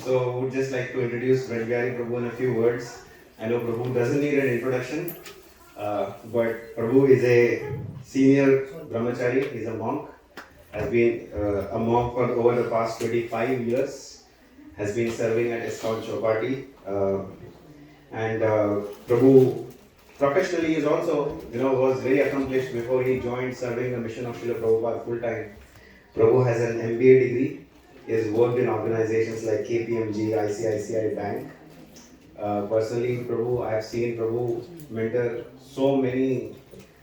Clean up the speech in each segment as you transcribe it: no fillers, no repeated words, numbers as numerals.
So would just like to introduce Bihari Prabhu in a few words. I know Prabhu doesn't need an introduction, but Prabhu is a senior brahmachari, he's a monk, has been a monk for over the past 25 years, has been serving at ISKCON Chowpatty, and Prabhu professionally is also, was very accomplished before he joined serving the mission of Srila Prabhupada full time. Prabhu has an MBA degree. He has worked in organizations like KPMG, ICICI Bank. Personally, Prabhu, I have seen Prabhu mentor so many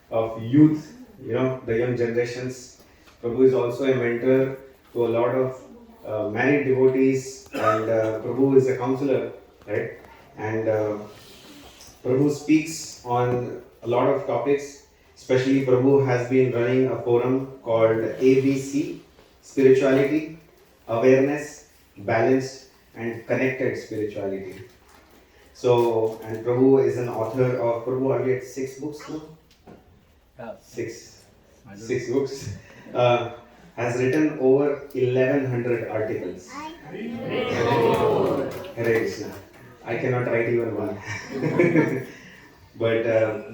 of youth, the young generations. Prabhu is also a mentor to a lot of married devotees, and Prabhu is a counselor, right? And Prabhu speaks on a lot of topics. Especially, Prabhu has been running a forum called ABC, Spirituality, Awareness, Balanced and Connected Spirituality. So, and Prabhu is an author of, Prabhu, are we at 6 books now? Yeah. Six books. Has written over 1100 articles. Hare Krishna. I cannot write even one. But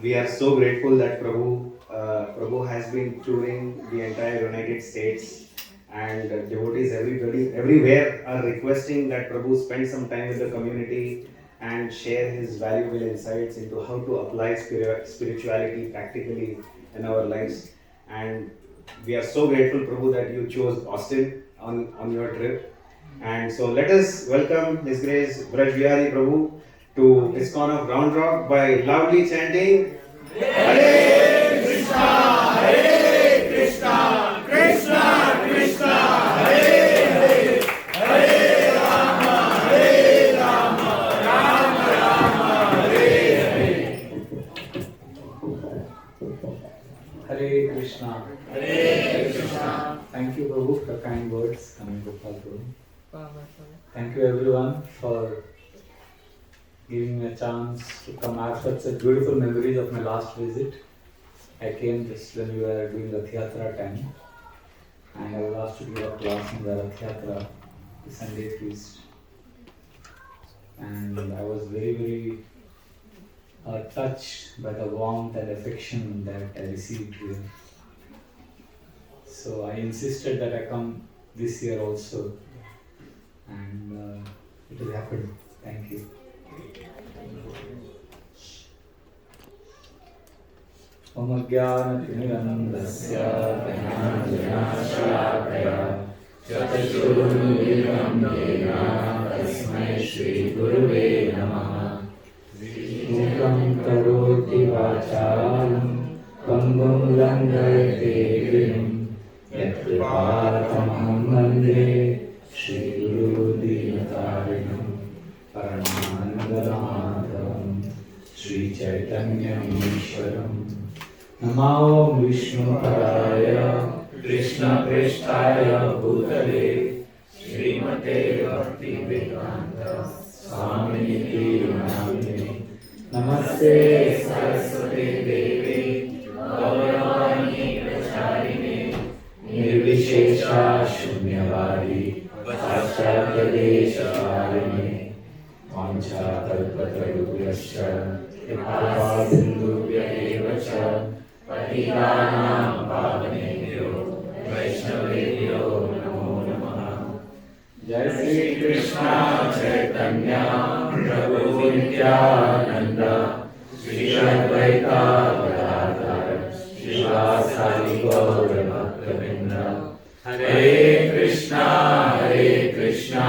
we are so grateful that Prabhu has been touring the entire United States, and devotees everywhere are requesting that Prabhu spend some time with the community and share his valuable insights into how to apply spirituality practically in our lives. And we are so grateful, Prabhu, that you chose Austin on your trip. And so let us welcome His Grace Bihari Prabhu to ISKCONofRoundRock by loudly chanting Hare Krishna, Hare Krishna, Krishna Krishna, Hare Hare, Hare Rama, Hare Rama, Rama Rama, Hare Hare. Hare Krishna. Hare Krishna. Thank you, Prabhu, for kind words coming to Prabhu. Thank you, everyone, for giving me a chance to come. I have such a beautiful memories of my last visit. I came just when we were doing the Rath Yatra time, and I was asked to give a class in the Rath Yatra, the Sunday feast. And I was very, very touched by the warmth and affection that I received here. So I insisted that I come this year also, and it has happened. Thank you. Om Ajnana-Timirandasya Jnana-Shalakaya Chakshurunmilitam Yena Tasmai Shri Gurave Namaha Mukam Karoti Vacharam Pangam Langayate Girim Yat Kripatamaham Vande Shri Guru Dinatarinam Paramanandamatam Shri Chaitanya Ishwaram Namo Vishnu Paraya Krishna Prestaya Bhutale Srimate Bhakti Vedanta Swamini Namine Namaste Saraswati Devi Gauravani Pracharine Nirvishesha Shunyavadi Paschatadesha Karine Vancha Kalpatarubhyascha Kripa Sindhubhya eva cha Patitanam Pavanebhyo Vaishnavebhyo Namo Namaha. Jai Sri Krishna Chaitanya Prabhu Nityananda Shri Advaita Gadadhar Srivasadi Gaura Bhaktavinda. Hare Krishna, Hare Krishna,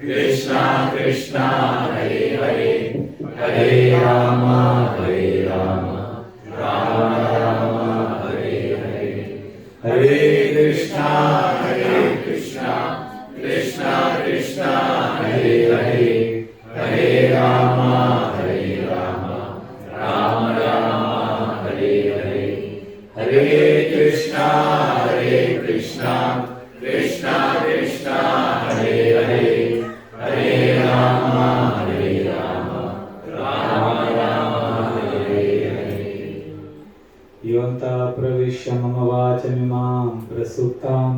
Krishna Krishna, Hare Hare, Hare Rama, Hare Rama, Rama Rama, Hare Hare. Hare Krishna, Hare Krishna, Krishna Krishna, Hare Hare, Hare Rama, Hare Rama, Rama Rama, Hare Hare. Hare Krishna, Hare Krishna, Krishna Krishna, Hare Hare, Hare Rama, Hare Rama, Rama Rama, Hare Hare. Yonta pravishya mama vachamimam prasuktam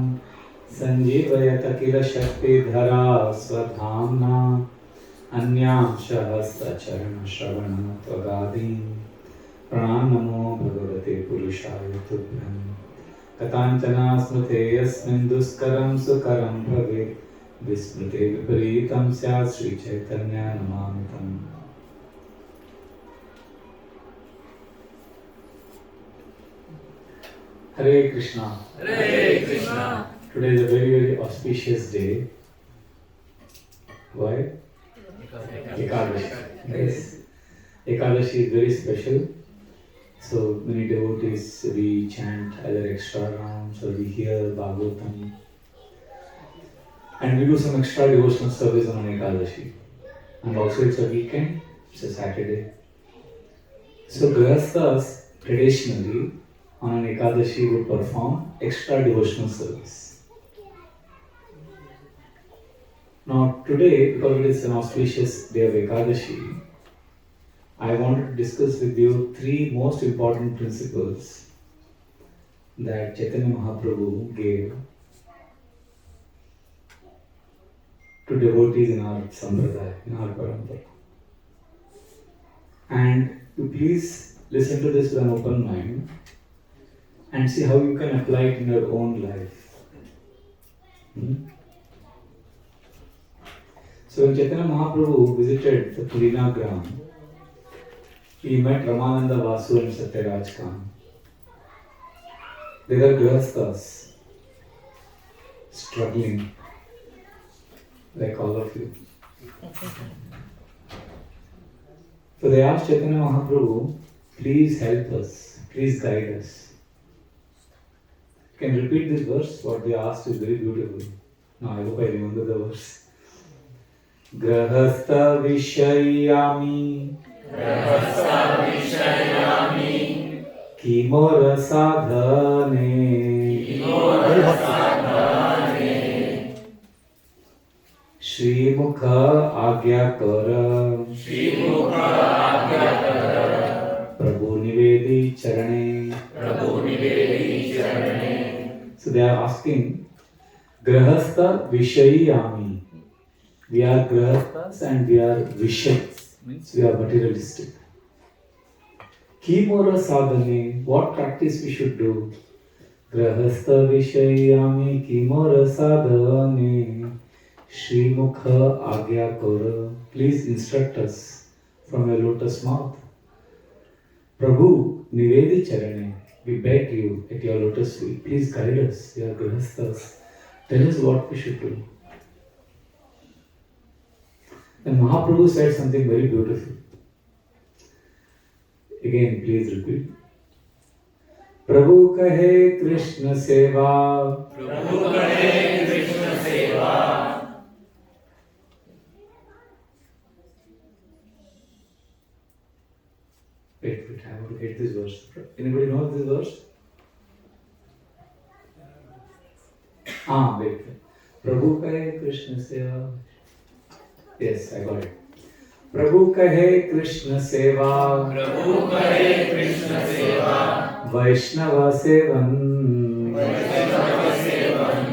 sanjivayata kila शक्तिधरा स्वधाम्ना अन्यांश हस्तचरणश्रवणं त्वगादीन् प्रणमो भगवते पुरुषाय तुभ्यं कथाञ्चना स्मृते यस्मिन् दुष्करं सुकरं भवेत् विस्मृते विपरीतं स्यात् श्रीचैतन्य नमामि तम्। Hare Krishna. Hare Krishna. Today is a very, very auspicious day. Why? Ekadashi. Yes. Ekadashi is very special. So many devotees, we chant either extra rounds or we hear Bhagavatam. And we do some extra devotional service on Ekadashi. And also it's a weekend, it's a Saturday. So Grihasthas traditionally on an Ekadashi would perform extra devotional service. Now today, because it is an auspicious day of Ekadashi, I wanted to discuss with you three most important principles that Chaitanya Mahaprabhu gave to devotees in our sampradaya, in our parampara. And you please listen to this with an open mind and see how you can apply it in your own life. So when Chaitanya Mahaprabhu visited the Purina Gram, he met Ramananda Vasu and Satyaraj Khan. They were Grihasthas, struggling like all of you. So they asked Chaitanya Mahaprabhu, please help us, please guide us. Can you repeat this verse? What they asked is very beautiful. Now I hope I remember the verse. Grihastha vishayami Kimora sadhane Shri Mukha Agyakara Prabhu Nivedi Charane. So they are asking Grihastha Vishayami. We are Grihasthas and we are Vishay, means we are materialistic. Kimora sadhane, what practice we should do? Grihastha Vishayami Kimora sadhane Shri Mukha Agya Kora. Please instruct us from your lotus mouth. Prabhu Nivedi Charane, we beg you at your lotus feet, please guide us, we are Grihasthas. Tell us what we should do. And Mahaprabhu said something very beautiful. Again, please repeat. Prabhu kahe Krishna seva. Prabhu kahe Krishna seva. Wait, I have to get this verse. Anybody know this verse? Wait. Prabhu kahe Krishna seva. Yes, I got it. Prabhu kahe Krishna seva. Prabhu kahe Krishna seva. Vaishnava sevan. Vaishnava sevan.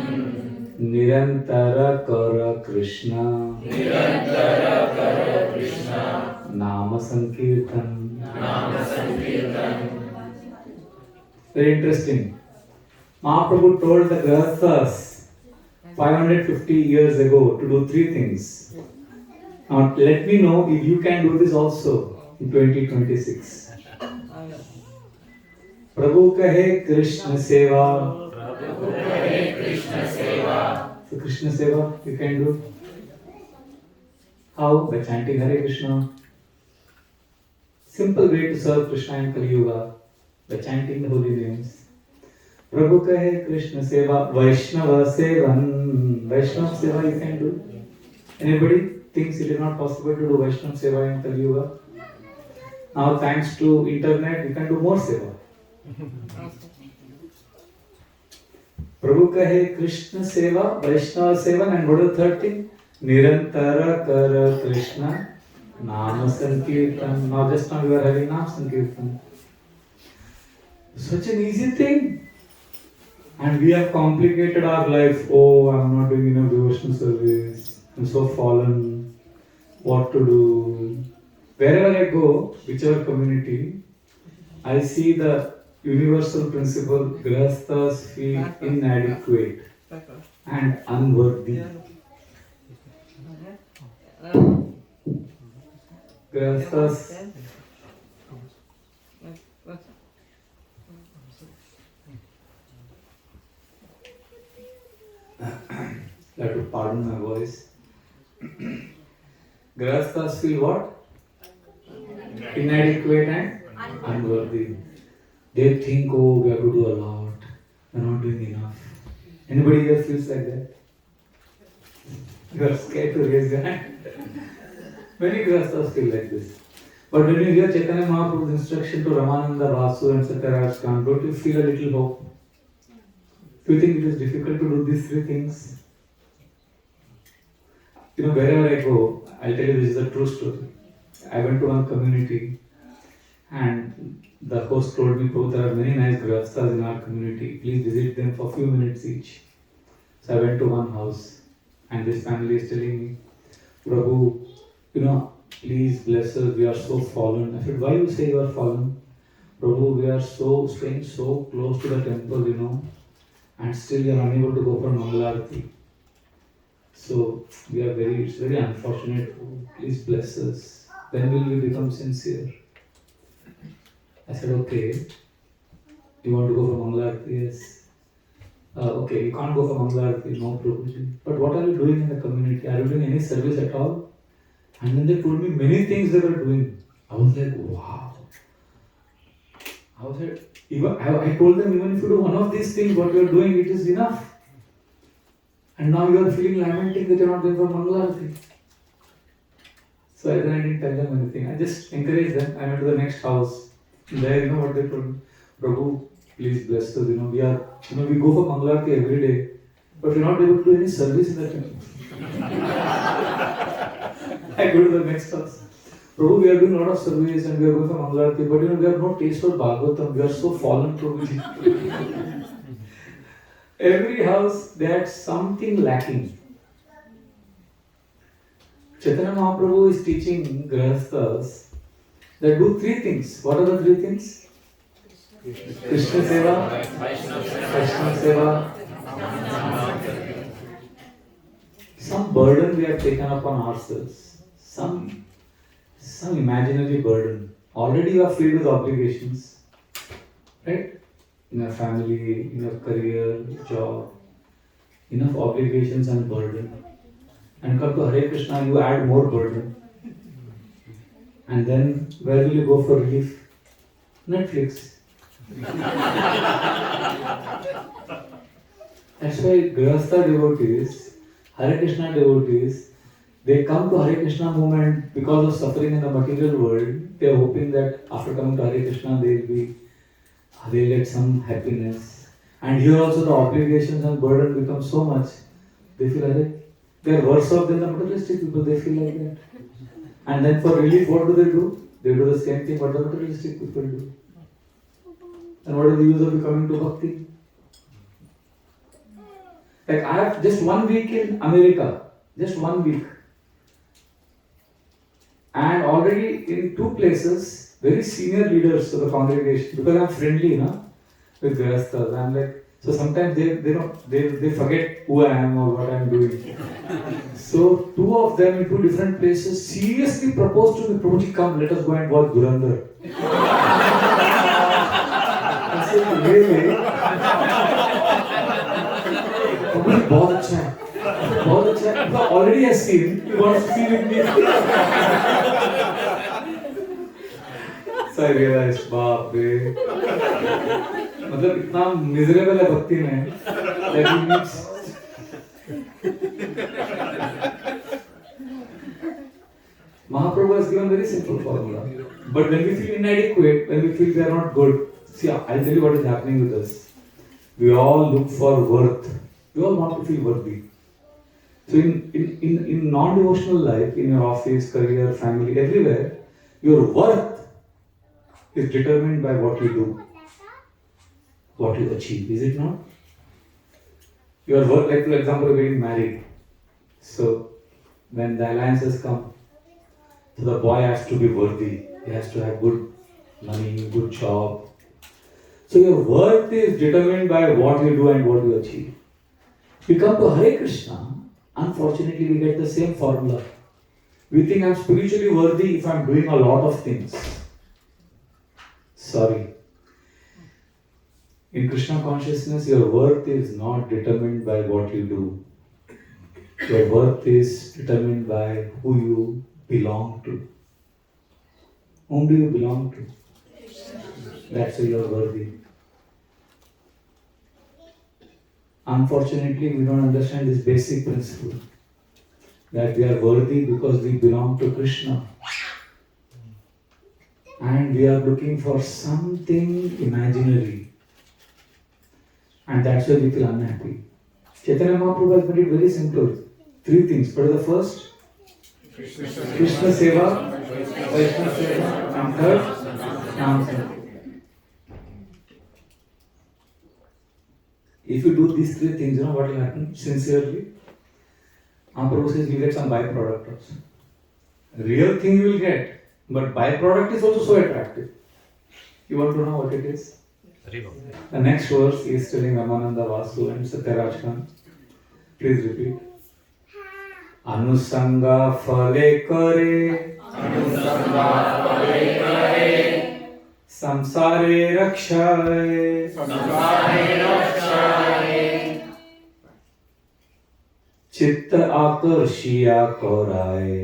Nirantara kara Krishna. Nirantara kara Krishna. Nama Sankirtan. Nama Sankirtan. Very interesting. Mahaprabhu told the Grihasthas 550 years ago to do three things. Now let me know if you can do this also in 2026. Prabhu kahe Krishna seva. Prabhu kahe Krishna seva. So Krishna seva you can do. How? By chanting Hare Krishna. Simple way to serve Krishna in Kali Yuga. By chanting the holy names. Prabhu kahe Krishna seva. Vaishnava sevan. Vaishnava seva you can do. Anybody thinks it is not possible to do Vaishnava seva in Kali Yuga? Now thanks to internet you can do more seva. Prabhu kahe Krishna seva, Vaishnava seva, and what is the third thing? Nirantara kara Krishna Nama Sankirtan. Now just now we are having Nama Sankirtan. Such an easy thing. And we have complicated our life. Oh, I'm not doing enough devotional service. I'm so fallen. What to do? Wherever I go, whichever community, I see the universal principle: Grihasthas feel inadequate and unworthy. Grihasthas I have to pardon my voice. Grihasthas feel what? Inadequate and unworthy. They think, oh, we have to do a lot. We're not doing enough. Anybody here feels like that? You are scared to raise your hand. Many Grihasthas feel like this. But when you hear Chaitanya Mahaprabhu's instruction to Ramananda, Vasu and Satyaraj Khan, don't you feel a little hope? Do you think it is difficult to do these three things? You know, wherever I go, I'll tell you this is a true story. I went to one community and the host told me, Prabhu, there are many nice Grihasthas in our community. Please visit them for a few minutes each. So I went to one house and this family is telling me, Prabhu, you know, please bless us, we are so fallen. I said, why you say you are fallen? Prabhu, we are staying so close to the temple, you know, and still we are unable to go for Mangalarti. So it's very unfortunate. Please bless us. When will we become sincere? I said, okay. You want to go for Mangalarti? Yes. Okay, you can't go for Mangalarti, no Prabhuji. But what are you doing in the community? Are you doing any service at all? And then they told me many things they were doing. I was like, wow. I told them, even if you do one of these things, what you are doing, it is enough. And now you are feeling lamenting that you are not going for Mangalarati. So then I didn't tell them anything. I just encouraged them. I went to the next house. There, you know what they told me? Prabhu, please bless us. You know, we go for Mangalarati every day, but we're not able to do any service in the temple. I go to the next house. Prabhu, we are doing a lot of service and we are going for Mangalarati, but you know, we have no taste for Bhagavatam. We are so fallen, Prabhuji. Every house, they had something lacking. Chaitanya Mahaprabhu is teaching Grihasthas that do three things. What are the three things? Krishna Seva, Vaishnava Seva. Some burden we have taken upon ourselves. Some imaginary burden. Already you are filled with obligations. Right? In a family, in a career, job. Enough obligations and burden. And come to Hare Krishna, you add more burden. And then, where will you go for relief? Netflix. That's why Grihastha devotees, Hare Krishna devotees, they come to Hare Krishna movement because of suffering in the material world. They are hoping that after coming to Hare Krishna, they'll get some happiness. And here also the obligations and burden become so much. They feel like they are worse off than the materialistic people. They feel like that. And then for relief, what do? They do the same thing what the materialistic people do. And what is the use of becoming to bhakti? Like I have just 1 week in America. Just 1 week. And already in 2 places, very senior leaders of the congregation, because I'm friendly, with Grihasthas. I'm like, so sometimes they forget who I am or what I'm doing. So 2 of them in 2 different places seriously proposed to me, Prabhuji, come, let us go and watch Dhurandhar. I said, really? Prabhuji, बहुत अच्छा है. बहुत अच्छा है. Already has seen. He wants to see with me. So I realized, बाप रे. मतलब इतना मिजरेबल है भक्ति में that he needs. Mahaprabhu has given very simple formula. But when we feel inadequate, when we feel we are not good, see, I'll tell you what is happening with us. We all look for worth. We all want to feel worthy. So in non-devotional life, in your office, career, family, everywhere, your worth is determined by what you do, what you achieve. Is it not? Your work, like for example, you're getting married. So when the alliances come, so the boy has to be worthy. He has to have good money, good job. So your worth is determined by what you do and what you achieve. We come to Hare Krishna, unfortunately we get the same formula. We think I'm spiritually worthy if I'm doing a lot of things. Sorry. In Krishna consciousness, your worth is not determined by what you do. Your worth is determined by who you belong to. Whom do you belong to? That's why you are worthy. Unfortunately, we don't understand this basic principle that we are worthy because we belong to Krishna. And we are looking for something imaginary. And that's why we feel unhappy. Chaitanya Mahaprabhu has made it very simple. 3 things. What is the first? Krishna Seva, Vaishnava Seva, and third, Nam Seva. If you do these 3 things, you know what will happen? Sincerely, Mahaprabhu says you get some byproduct also. Real thing you will get, but byproduct is also so attractive. You want to know what it is? The next verse is telling Ramananda Vasu and Satyaraj Khan. Please repeat. Anusanga phale kare, samsare rakshaye, चित्त आकर्षिया कराए,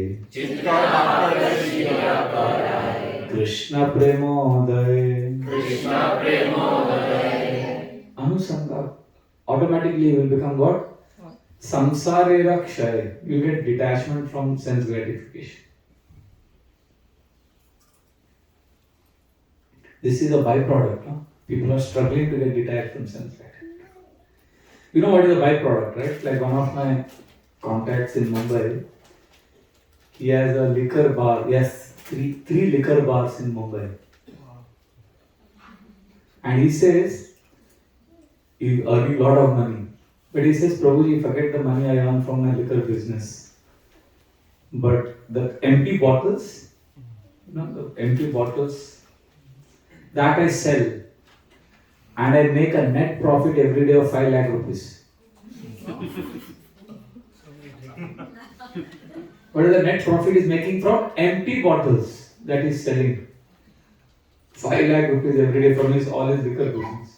Krishna प्रेमोदय. Anusanga, automatically you will become what? Samsare rakshaye. You get detachment from sense gratification. This is a byproduct. Huh? People are struggling to get detached from sense gratification. You know what is a byproduct, right? Like one of my contacts in Mumbai, he has a liquor bar. Yes, three liquor bars in Mumbai. And he says, he's earning a lot of money. But he says, Prabhuji, forget the money I earn from my liquor business. But the empty bottles, that I sell. And I make a net profit every day of 5 lakh rupees. What is the net profit is making from empty bottles that is selling? 5 lakh rupees every day from his all his liquor business.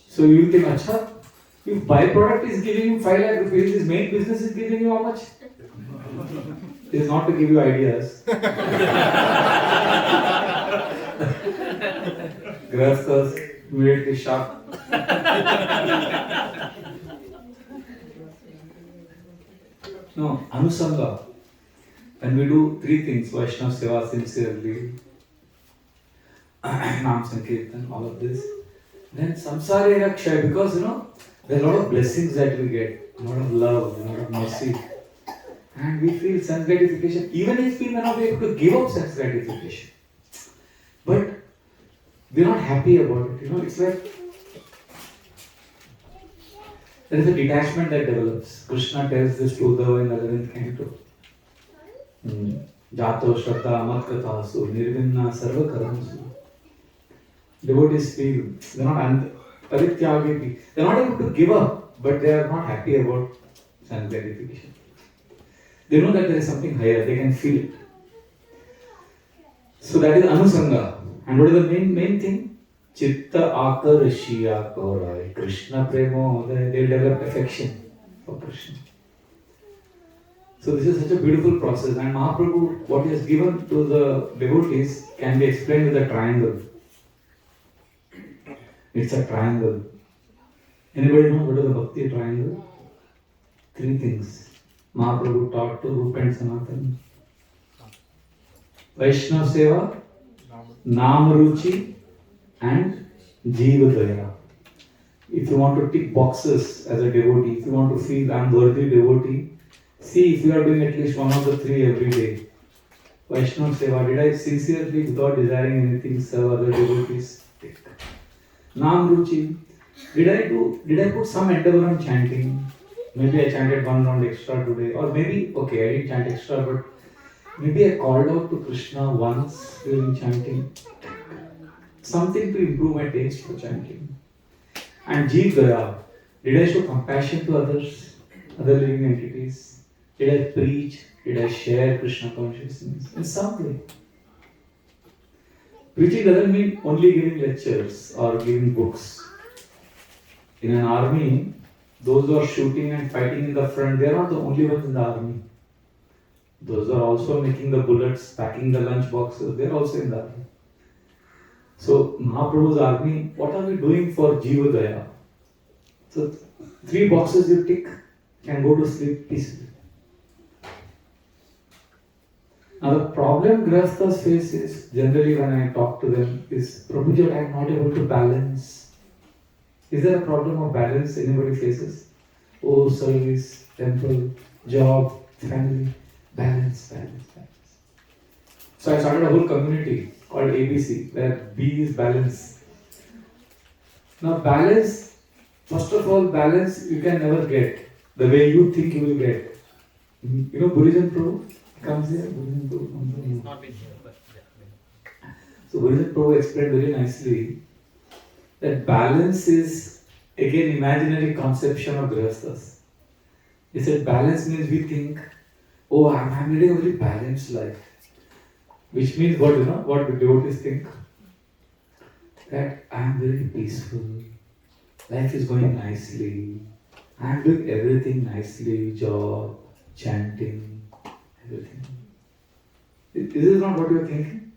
So you think, acha, if byproduct is giving him 5 lakh rupees, his main business is giving you how much? It is not to give you ideas. Grihasthas immediately shocked. No, Anusanga. When we do 3 things, Vaishnava Seva sincerely, Nam Sankirtan, all of this, then Samsara Raksha, because there are a lot of blessings that we get, a lot of love, a lot of mercy. And we feel sense gratification, even if we may not be able to give up sense gratification. But we're not happy about it. It's like there is a detachment that develops. Krishna tells this to Uddhava in the 11th canto. Jato Shraddha Matkathasu Nirvinna Sarva Karamasu. Devotees feel they're not Parityagi. They're not able to give up, but they are not happy about sense gratification. They know that there is something higher, they can feel it. So that is Anusanga. And what is the main thing? Chitta Akarashiya Korai. Krishna Premo, they will develop affection for Krishna. So this is such a beautiful process. And Mahaprabhu, what he has given to the devotees can be explained with a triangle. It's a triangle. Anybody know what is the Bhakti triangle? 3 things. Mahaprabhu taught to Rupa and Sanatana. Vaishnava Seva, Nam Ruchi, and Jiva Daya. If you want to tick boxes as a devotee, if you want to feel I am worthy devotee, see if you are doing at least one of the 3 every day. Vaishnava Seva, did I sincerely, without desiring anything, serve other devotees? Tick. Nam Ruchi, Did I put some endeavor on chanting? Maybe I chanted one round extra today, or maybe, okay, I didn't chant extra, but maybe I called out to Krishna once during chanting. Something to improve my taste for chanting. And Jeev Daya, did I show compassion to others, other living entities? Did I preach? Did I share Krishna consciousness? In some way. Preaching doesn't mean only giving lectures or giving books. In an army, those who are shooting and fighting in the front, they are not the only ones in the army. Those who are also making the bullets, packing the lunch boxes, they are also in the army. So, Mahaprabhu's army, what are we doing for Jiva Daya? So, 3 boxes you tick, can go to sleep peacefully. Now, the problem Grihasthas face is, generally when I talk to them, is, Prabhuji, I am not able to balance. Is there a problem of balance anybody faces? Oh, service, temple, job, family, balance. So I started a whole community called ABC, where B is balance. Now balance, first of all, balance you can never get the way you think you will get. You know Buddhism Prabhu comes here. Buddhism Prabhu comes here. He's not been here, but yeah. So Buddhism Prabhu explained very nicely that balance is again imaginary conception of Grihasthas. He said balance means we think, oh, I'm leading a very balanced life. Which means what, what the devotees think? That I am very peaceful, life is going nicely, I am doing everything nicely, job, chanting, everything. This is not what you are thinking.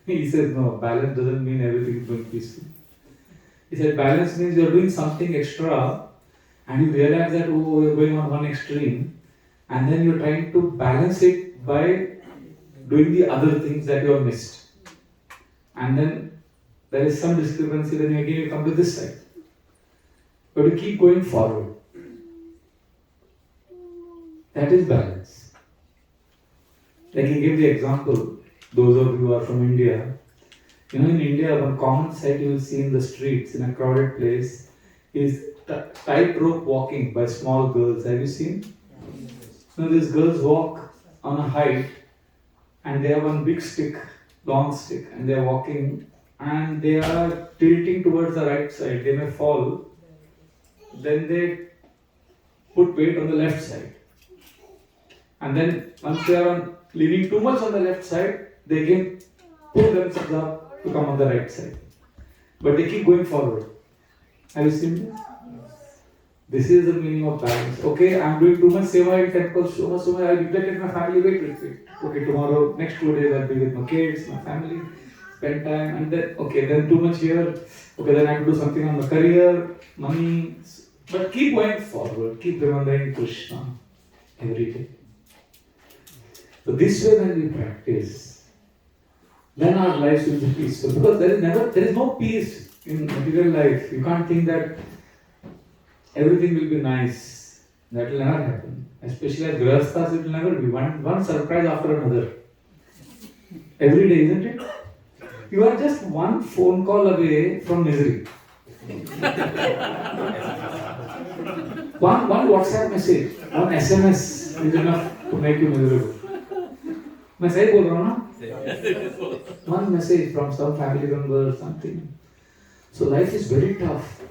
He says, no, balance doesn't mean everything is going peaceful. He said balance means you are doing something extra and you realize that, oh, you are going on one extreme, and then you are trying to balance it by doing the other things that you have missed. And then there is some discrepancy, then again you come to this side. But you keep going forward. That is balance. Like he gave the example, those of you who are from India, in India, one common sight you will see in the streets, in a crowded place, is tightrope walking by small girls. Have you seen? These girls walk on a height, and they have one big stick, long stick, and they are walking, and they are tilting towards the right side. They may fall. Then they put weight on the left side. And then once they are leaning too much on the left side, they again pull themselves up to come on the right side. But they keep going forward. Have you seen this? This is the meaning of balance. Okay, I am doing too much seva in temple, so much, I neglected my family, wait. Okay, tomorrow, next 2 days I'll be with my kids, my family, spend time, and then, okay, then too much here, okay, then I have to do something on my career, money, but keep going forward, keep remembering Krishna every day. So this way when we practice, then our lives will be peaceful, because there is no peace in material life. You can't think that everything will be nice. That will never happen. Especially as Grihasthas, it will never be. One surprise after another. Every day, isn't it? You are just one phone call away from misery. One WhatsApp message, one SMS is enough to make you miserable. मैं सही बोल रहा हूँ ना? One message from some family member, something. So life is very tough.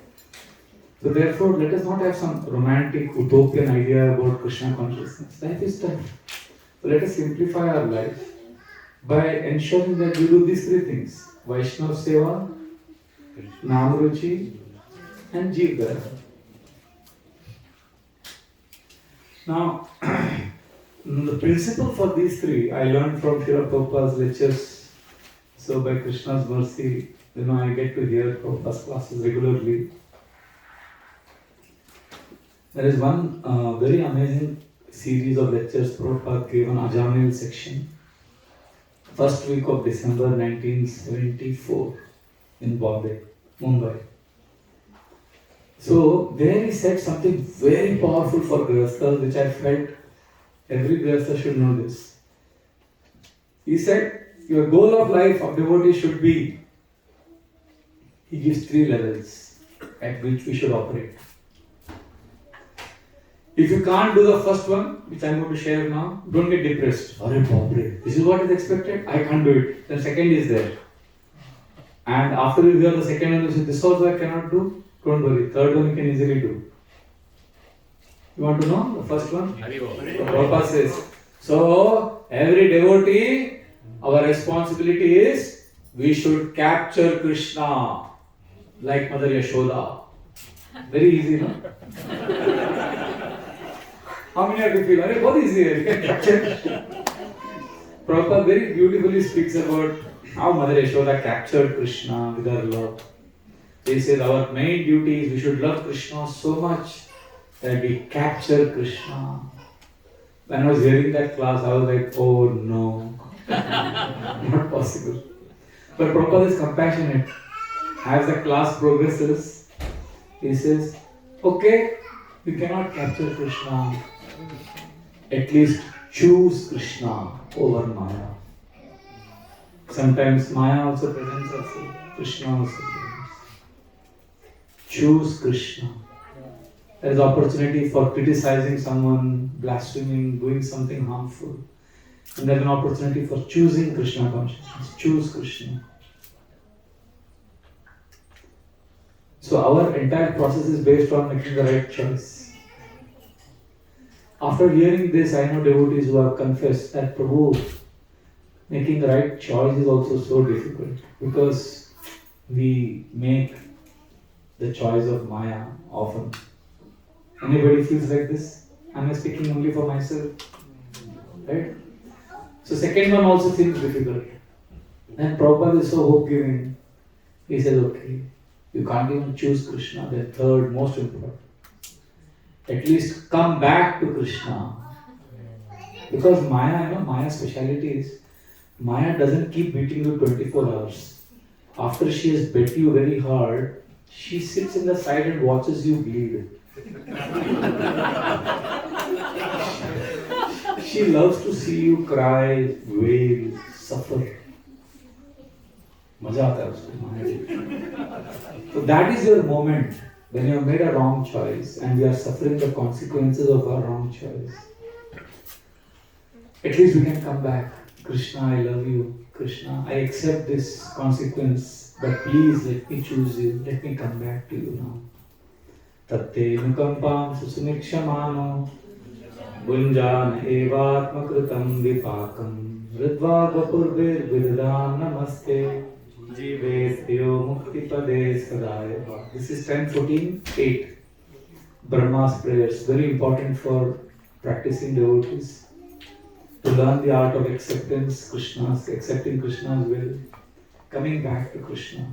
So therefore, let us not have some romantic, utopian idea about Krishna consciousness. Life is tough. So let us simplify our life by ensuring that we do these 3 things: Vaishnava Seva, Namruchi, and Jeeva. Now, the principle for these 3 I learned from Srila Prabhupada's lectures. So by Krishna's mercy, I get to hear Prabhupada's classes regularly. There is one very amazing series of lectures Prabhupada gave on Ajamil section, first week of December 1974 in Bombay, Mumbai. So there he said something very powerful for Grihasthas, which I felt every Grihastha should know this. He said, your goal of life of devotee should be, he gives 3 levels. at which we should operate. If you can't do the first one, which I'm going to share now, don't get depressed. Arre baapre, this is what is expected, I can't do it. Then second is there. And after you hear the second one, you say, this also I cannot do. Don't worry, third one you can easily do. You want to know the first one? Prabhupada says, so every devotee, our responsibility is, we should capture Krishna like Mother Yashoda. Very easy, no? How many of you feel, Arey, what is here? You can capture. Prabhupada very beautifully speaks about how Mother Yashoda captured Krishna with her love. He says our main duty is we should love Krishna so much that we capture Krishna. When I was hearing that class, I was like, oh no, not possible. But Prabhupada is compassionate. As the class progresses, he says, okay, we cannot capture Krishna. At least choose Krishna over Maya. Sometimes Maya also presents herself, Krishna also presents. Choose Krishna. There is opportunity for criticizing someone, blaspheming, doing something harmful. And there is an opportunity for choosing Krishna consciousness. Choose Krishna. So our entire process is based on making the right choice. After hearing this, I know devotees who have confessed that Prabhu, making the right choice is also so difficult because we make the choice of Maya often. Anybody feels like this? Am I speaking only for myself? Right? So second one also seems difficult. And Prabhupada is so hope-giving. He says, okay, you can't even choose Krishna, the third most important. At least come back to Krishna. Because Maya, Maya's speciality is, Maya doesn't keep beating you 24 hours. After she has beat you very hard, she sits in the side and watches you bleed. She loves to see you cry, wail, suffer. Maza aata hai usko. So that is your moment when you have made a wrong choice and we are suffering the consequences of our wrong choice. At least we can come back. Krishna, I love you. Krishna, I accept this consequence, but please let me choose you. Let me come back to you now. Tatte nukampam susunikshamano gunjan evatmakritam vipakam ridva vapurvir vidadan namaste jivetyo muktipade sadaya. This is 10:14:8. Brahma's prayers, very important for practicing devotees. To learn the art of accepting Krishna's will, coming back to Krishna.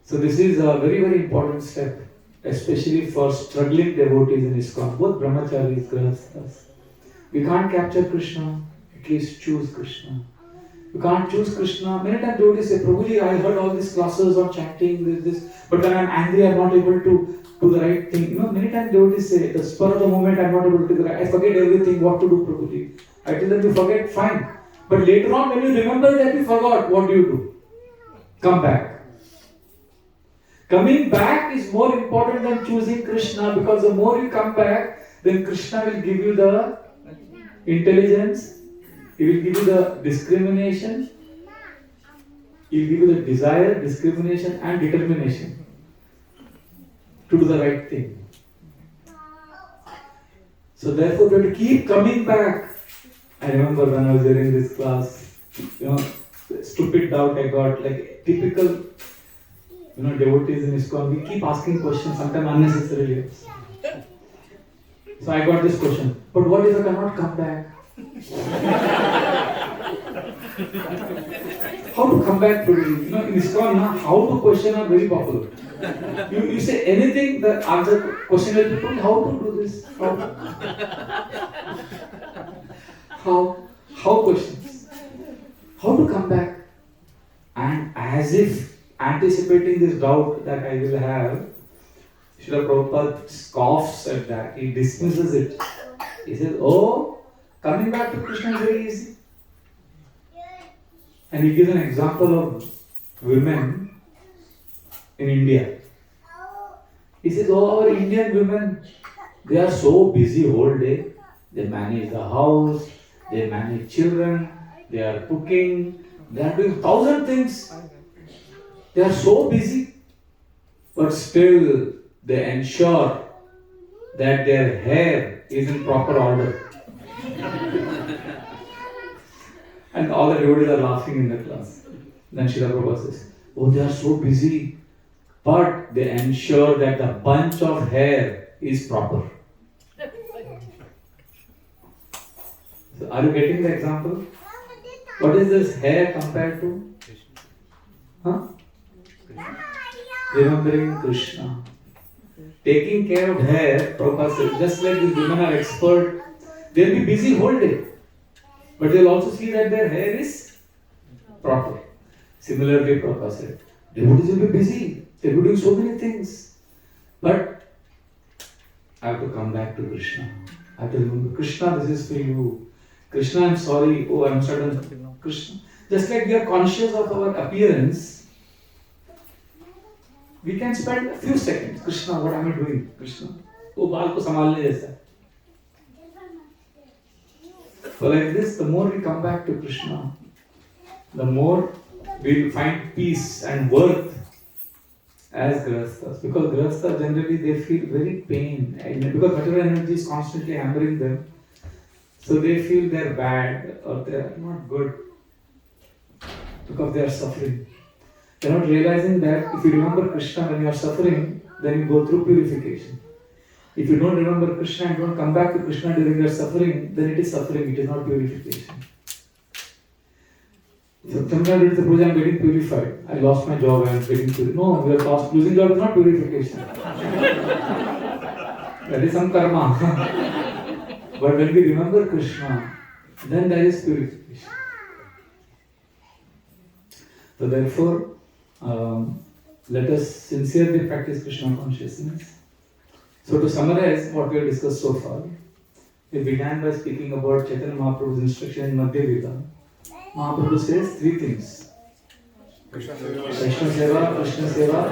So this is a very, very important step, especially for struggling devotees in ISKCON, both brahmacharis, grihasthas. We can't capture Krishna, at least choose Krishna. You can't choose Krishna. Many times devotees say, Prabhuji, I heard all these classes on chanting, this, but when I'm angry, I'm not able to do the right thing. Many times devotees say, the spur of the moment, I'm not able to do the right. I forget everything, what to do, Prabhuji. I tell them, you forget, fine. But later on, when you remember that you forgot, what do? Come back. Coming back is more important than choosing Krishna, because the more you come back, then Krishna will give you the intelligence, He will give you the discrimination, He will give you the desire, discrimination and determination to do the right thing. So therefore we have to keep coming back. I remember when I was hearing this class, stupid doubt I got, like typical devotees in ISKCON, we keep asking questions, sometimes unnecessarily. So I got this question, but what if I cannot come back? How to come back to it? In ISKCON, how to question are very popular. You say anything, the answer question will be put, how to do this? How questions? How to come back? And as if anticipating this doubt that I will have, Srila Prabhupada scoffs at that. He dismisses it. He says, oh, coming back to Krishna is very easy. And he gives an example of women in India. He says, oh, our Indian women, they are so busy whole day. They manage the house, they manage children, they are cooking, they are doing 1,000 things. They are so busy, but still they ensure that their hair is in proper order. And all the devotees are laughing in the class. Then Srila Prabhupada says, oh, they are so busy, but they ensure that the bunch of hair is proper. So are you getting the example? What is this hair compared to? Huh? Remembering Krishna. Taking care of hair, Prabhupada said, just like these women are expert, they'll be busy whole day. But they'll also see that their hair is proper. Similarly, Prabhupada said, devotees will be busy. They'll be doing so many things. But I have to come back to Krishna. I have to remember, Krishna, this is for you. Krishna, I'm sorry. Oh, I'm certain. Krishna. Just like we are conscious of our appearance, we can spend a few seconds. Krishna, what am I doing? Krishna. Oh, baal ko samalne jaisa. So like this, the more we come back to Krishna, the more we will find peace and worth as Grihasthas. Because Grihasthas generally they feel very pain. And because material energy is constantly hammering them. So they feel they're bad or they're not good. Because they are suffering. They're not realizing that if you remember Krishna when you are suffering, then you go through purification. If you don't remember Krishna and don't come back to Krishna during your suffering, then it is suffering, it is not purification. So Chaitanya did the puja, I am getting purified. I lost my job, I am getting purified. No, we are lost. Losing job is not purification. That is some karma. But when we remember Krishna, then there is purification. So therefore, let us sincerely practice Krishna consciousness. So to summarize what we have discussed so far, we began by speaking about Chaitanya Mahaprabhu's instruction in Madhya Gita. Mahaprabhu says three things: Krishna Seva,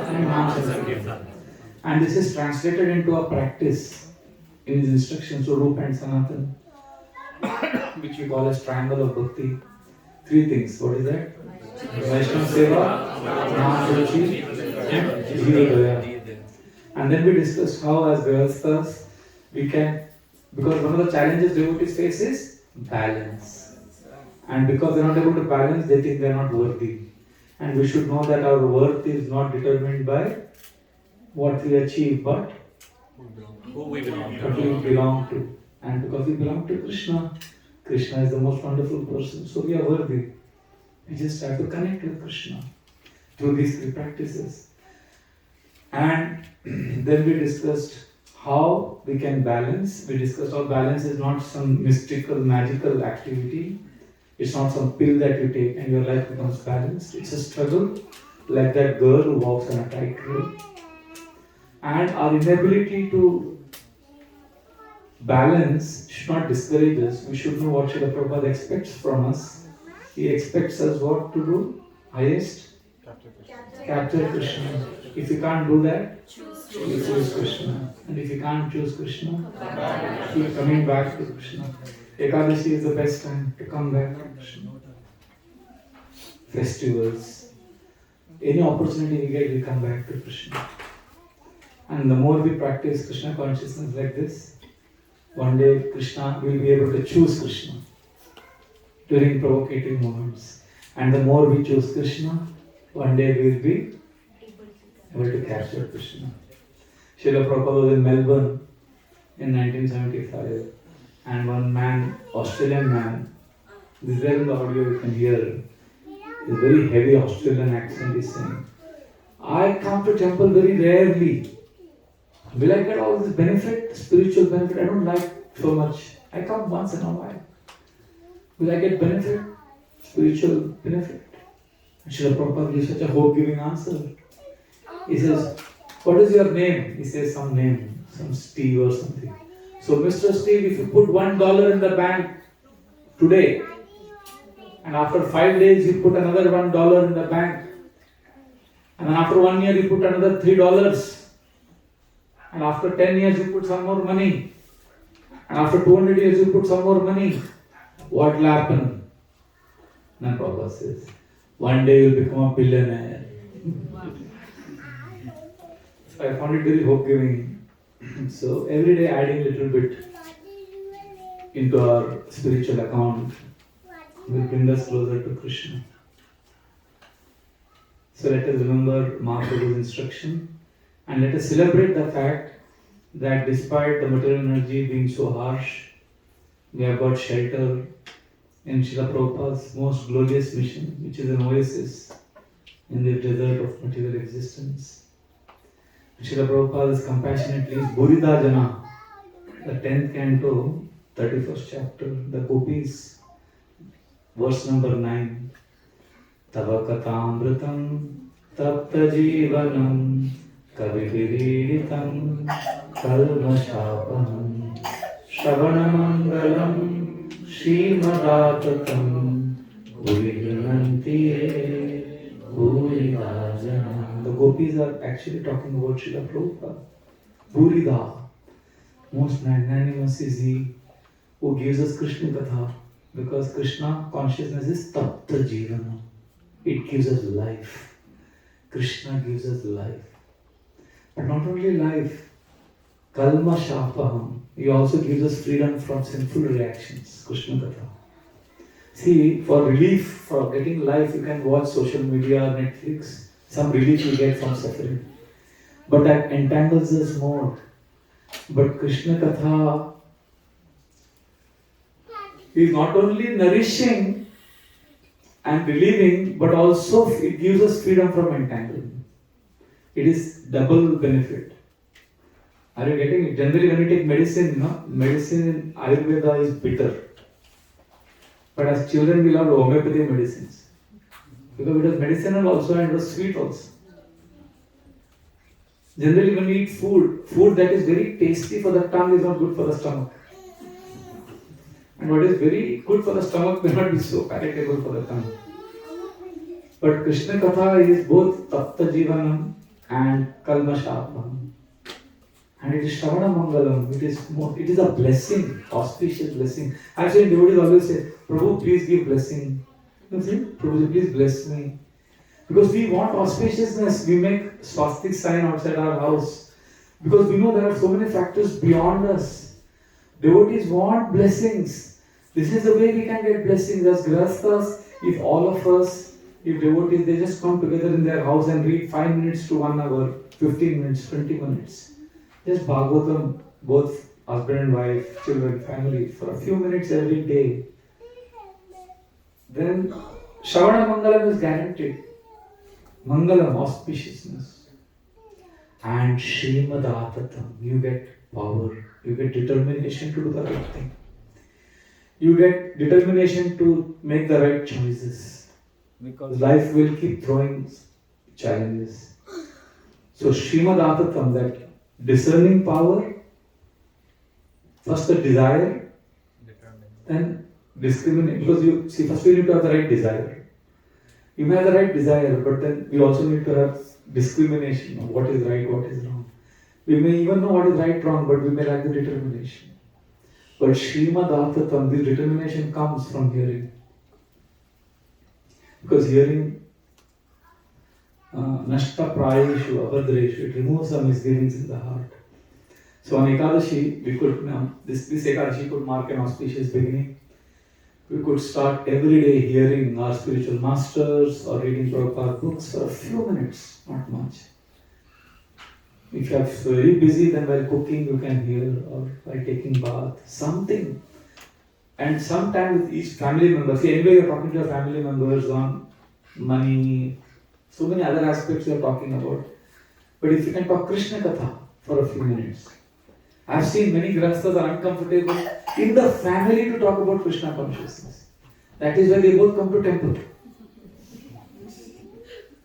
and Nam Sankirtan. And this is translated into a practice in his instructions, so Rupa and Sanatan, which we call as triangle of bhakti. Three things. What is that? Krishna Seva, Nam Sankirtan, and Jivadaya. And then we discussed how as Grihasthas we can, because one of the challenges devotees face is balance. And because they are not able to balance, they think they are not worthy. And we should know that our worth is not determined by what we achieve, but Who we belong to. what we belong to. And because we belong to Krishna, Krishna is the most wonderful person. So we are worthy. We just have to connect with Krishna through these three practices. And then we discussed how we can balance. We discussed how balance is not some mystical, magical activity. It's not some pill that you take and your life becomes balanced. It's a struggle, like that girl who walks on a tightrope. And our inability to balance should not discourage us. We should know what Srila Prabhupada expects from us. He expects us what to do? Highest? Capture Krishna. If you can't do that, you choose Krishna. And if you can't choose Krishna, keep coming back to Krishna. Ekadashi is the best time to come back to Krishna. Festivals. Any opportunity we get, we come back to Krishna. And the more we practice Krishna consciousness like this, one day Krishna will be able to choose Krishna during provocative moments. And the more we choose Krishna, one day we will be able to capture Krishna. Srila Prabhupada was in Melbourne in 1975, and one man, Australian man, this is there in the audio, you can hear, a very heavy Australian accent is saying, I come to temple very rarely. Will I get all this benefit, spiritual benefit? I don't like so much. I come once in a while. Will I get benefit, spiritual benefit? And Srila Prabhupada gives such a hope-giving answer. He says, what is your name? He says some name, some Steve or something. So Mr. Steve, if you put $1 in the bank today, and after 5 days you put another $1 in the bank, And then after 1 year you put another $3. And after 10 years you put some more money. And after 200 years you put some more money. What will happen? Then Prabhupada says, one day you'll become a billionaire. So I found it very hope-giving. So every day adding a little bit into our spiritual account will bring us closer to Krishna. So let us remember Mahaprabhu's instruction and let us celebrate the fact that despite the material energy being so harsh, we have got shelter in Srila Prabhupada's most glorious mission, which is an oasis in the desert of material existence. Srila Prabhupada is compassionately Burida Jana, the 10th canto, 31st chapter, the gopis, verse number 9. Tava katamritam tapta jivanam kaviviriditam kalmashapam Shravanamangalam Srimadatam Bhurinanti Bhuridajana. The gopis are actually talking about Srila Prabhupada. Bhurida, most magnanimous is he who gives us Krishna Katha, because Krishna consciousness is Tapta Jivana. It gives us life. Krishna gives us life. But not only life, Kalma Shapaham. He also gives us freedom from sinful reactions. Krishna Katha. See, for relief, for getting life, you can watch social media, Netflix. Some relief you get from suffering. But that entangles us more. But Krishna Katha is not only nourishing and relieving, but also it gives us freedom from entanglement. It is double benefit. Are you getting it? Generally when you take medicine, medicine in Ayurveda is bitter. But as children we love homeopathy medicines. Because it was medicinal also and it was sweet also. Generally when we eat food that is very tasty for the tongue is not good for the stomach. And what is very good for the stomach may not be so palatable for the tongue. But Krishna Katha is both Tapta Jivanam and Kalma Shapam. And it is Shravana Mangalam. It is a blessing, auspicious blessing. I have seen devotees always say, Prabhu, please give blessing. You see, Prabhu, please bless me. Because we want auspiciousness. We make swastik sign outside our house. Because we know there are so many factors beyond us. Devotees want blessings. This is the way we can get blessings. As Grihasthas, if all of us, if devotees, they just come together in their house and read 5 minutes to 1 hour, 15 minutes, 20 minutes. Just Bhagavatam, both husband and wife, children, family, for a few minutes every day. Then Shravana Mangalam is guaranteed. Mangalam, auspiciousness. And Srimadaatatam, you get power, you get determination to do the right thing. You get determination to make the right choices. Because life will keep throwing challenges. So Srimadaatatam, that discerning power, first the desire, then discriminate. Because you see, first we need to have the right desire. You may have the right desire, but then we also need to have discrimination of what is right, what is wrong. We may even know what is right, wrong, but we may lack the determination. But Srimadaatatam, this determination comes from hearing. Because hearing, Nashta Prayeshu, Abhadreshu, it removes the misgivings in the heart. So on Ekadashi, we could, this Ekadashi could mark an auspicious beginning. We could start every day hearing our spiritual masters or reading Prabhupada books for a few minutes, not much. If you are very busy, then while cooking you can hear, or while taking bath, something. And sometime with each family member. See, anyway, you are talking to your family members on money, so many other aspects you are talking about. But if you can talk Krishna Katha for a few minutes. I have seen many Grihasthas are uncomfortable in the family to talk about Krishna consciousness. That is why they both come to temple.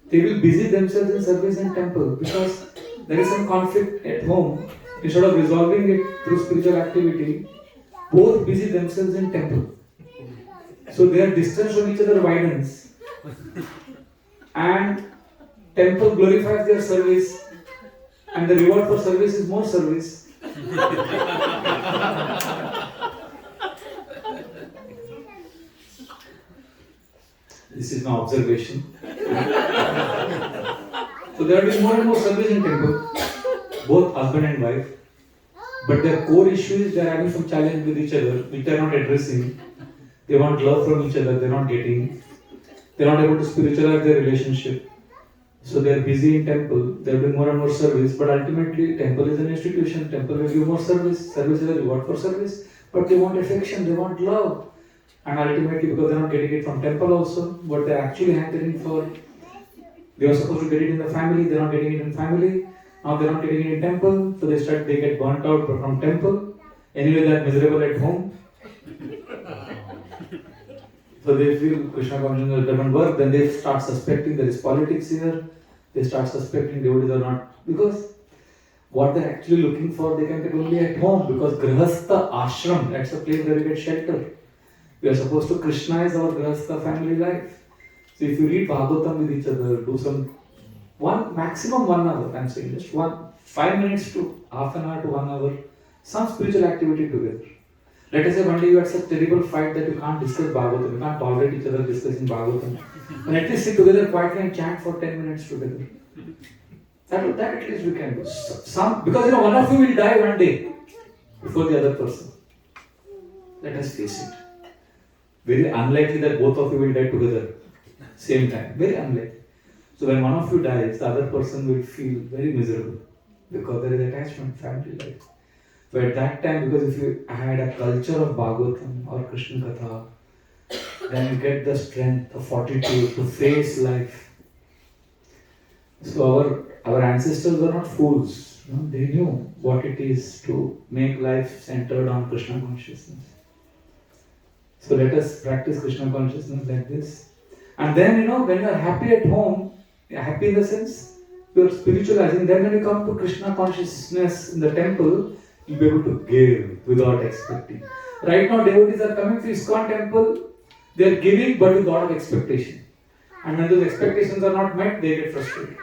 They will busy themselves in service in temple because there is some conflict at home. Instead of resolving it through spiritual activity, both busy themselves in temple. So their distance from each other widens. And temple glorifies their service, and the reward for service is more service. This is my observation. So there will be more and more service in temple, both husband and wife. But their core issue is they are having some challenge with each other, which they are not addressing. They want love from each other, they are not getting. They are not able to spiritualize their relationship. So they are busy in temple, they are doing more and more service, but ultimately temple is an institution, temple will give more service, service is a reward for service, but they want affection, they want love. And ultimately, because they are not getting it from temple also, what they are actually hankering for, they were supposed to get it in the family, they are not getting it in family, now they are not getting it in temple, so they get burnt out from temple, anyway they are miserable at home. So they feel Krishna consciousness doesn't work, then they start suspecting there is politics here, they start suspecting devotees are not, because what they're actually looking for they can get only at home, because Grihastha ashram, that's a place where we get shelter. We are supposed to Krishnaize our Grihastha family life. So if you read Bhagavatam with each other, do some, maximum 1 hour, I'm saying just 5 minutes to half an hour to 1 hour, some spiritual activity together. Let us say one day you had such terrible fight that you can't discuss Bhagavatam, you can't tolerate each other discussing Bhagavatam. And at least sit together quietly and chant for 10 minutes together. That at least we can do. Because one of you will die one day before the other person. Let us face it. Very unlikely that both of you will die together same time. Very unlikely. So when one of you dies, the other person will feel very miserable because there is attachment, family life. But at that time, because if you had a culture of Bhagavatam or Krishna Katha, then you get the strength, the fortitude to face life. So our ancestors were not fools. They knew what it is to make life centered on Krishna consciousness. So let us practice Krishna consciousness like this. And then, when you are happy at home, happy in the sense, you are spiritualizing, then when you come to Krishna consciousness in the temple, you'll be able to give without expecting. Right now, devotees are coming to ISKCON temple, they are giving but with a lot of expectation. And when those expectations are not met, they get frustrated.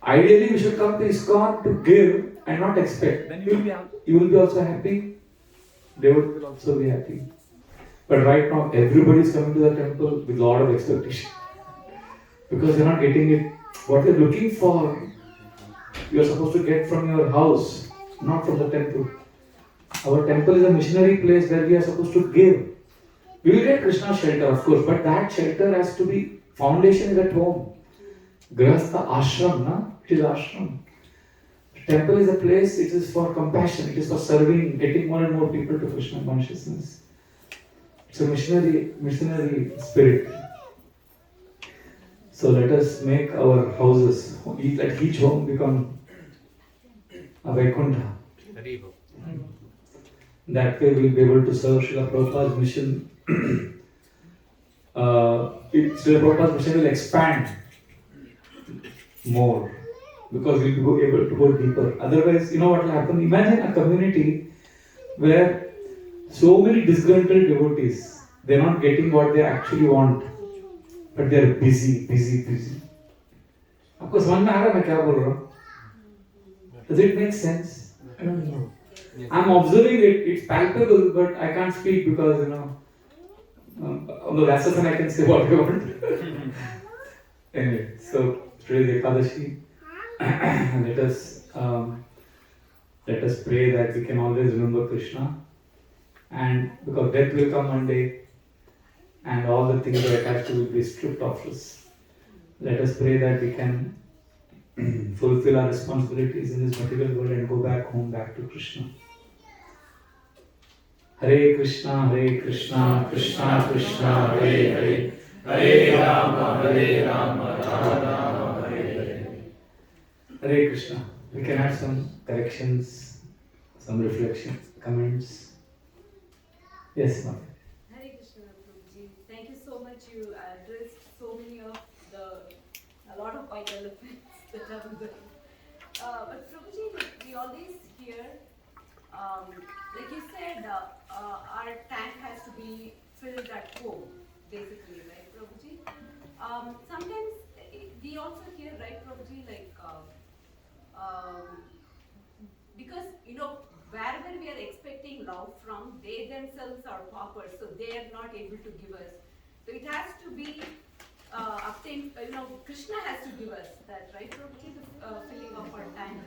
Ideally, we should come to ISKCON to give and not expect. Then you will be also happy, devotee will also be happy. But right now, everybody is coming to the temple with a lot of expectation. Because they are not getting it. What they are looking for, you are supposed to get from your house, not from the temple. Our temple is a missionary place where we are supposed to give. We will get Krishna's shelter, of course, but that shelter has to be, foundation is at home. Grihastha ashram, it is ashram. Temple is a place, it is for compassion, it is for serving, getting more and more people to Krishna consciousness. It's a missionary spirit. So let us make our houses, let each home become a Vaikuntha. That way we will be able to serve Srila Prabhupada's mission. Srila Prabhupada's mission will expand more because we will be able to go deeper. Otherwise, what will happen? Imagine a community where so many disgruntled devotees, they are not getting what they actually want, but they are busy. आपको समझ में आ रहा है मैं क्या बोल रहा हूँ? Does it make sense? I don't know. I'm observing it. It's palpable, but I can't speak because on the Vyasasana I can say what I want. Anyway, so today is Ekadashi. Let us pray that we can always remember Krishna. And because death will come one day, and all the things that are attached to will be stripped of us. Let us pray that we can fulfill our responsibilities in this material world and go back home, back to Krishna. Hare Krishna, Krishna Krishna, Hare Hare, Hare Rama, Rama Rama, Hare Hare. Hare Krishna. We can add some corrections, some reflections, comments. Yes, ma'am. Hare Krishna, Prabhuji. Thank you so much. You addressed so many of a lot of white elephants that I'm there. But Prabhuji, we always hear, like you said, our tank has to be filled at home, basically, right, Prabhuji? Sometimes we we also hear, right, Prabhuji, like, because, wherever we are expecting love from, they themselves are paupers, so they are not able to give us. So it has to be obtained, Krishna has to give us that, right, Prabhuji, the filling of our tank.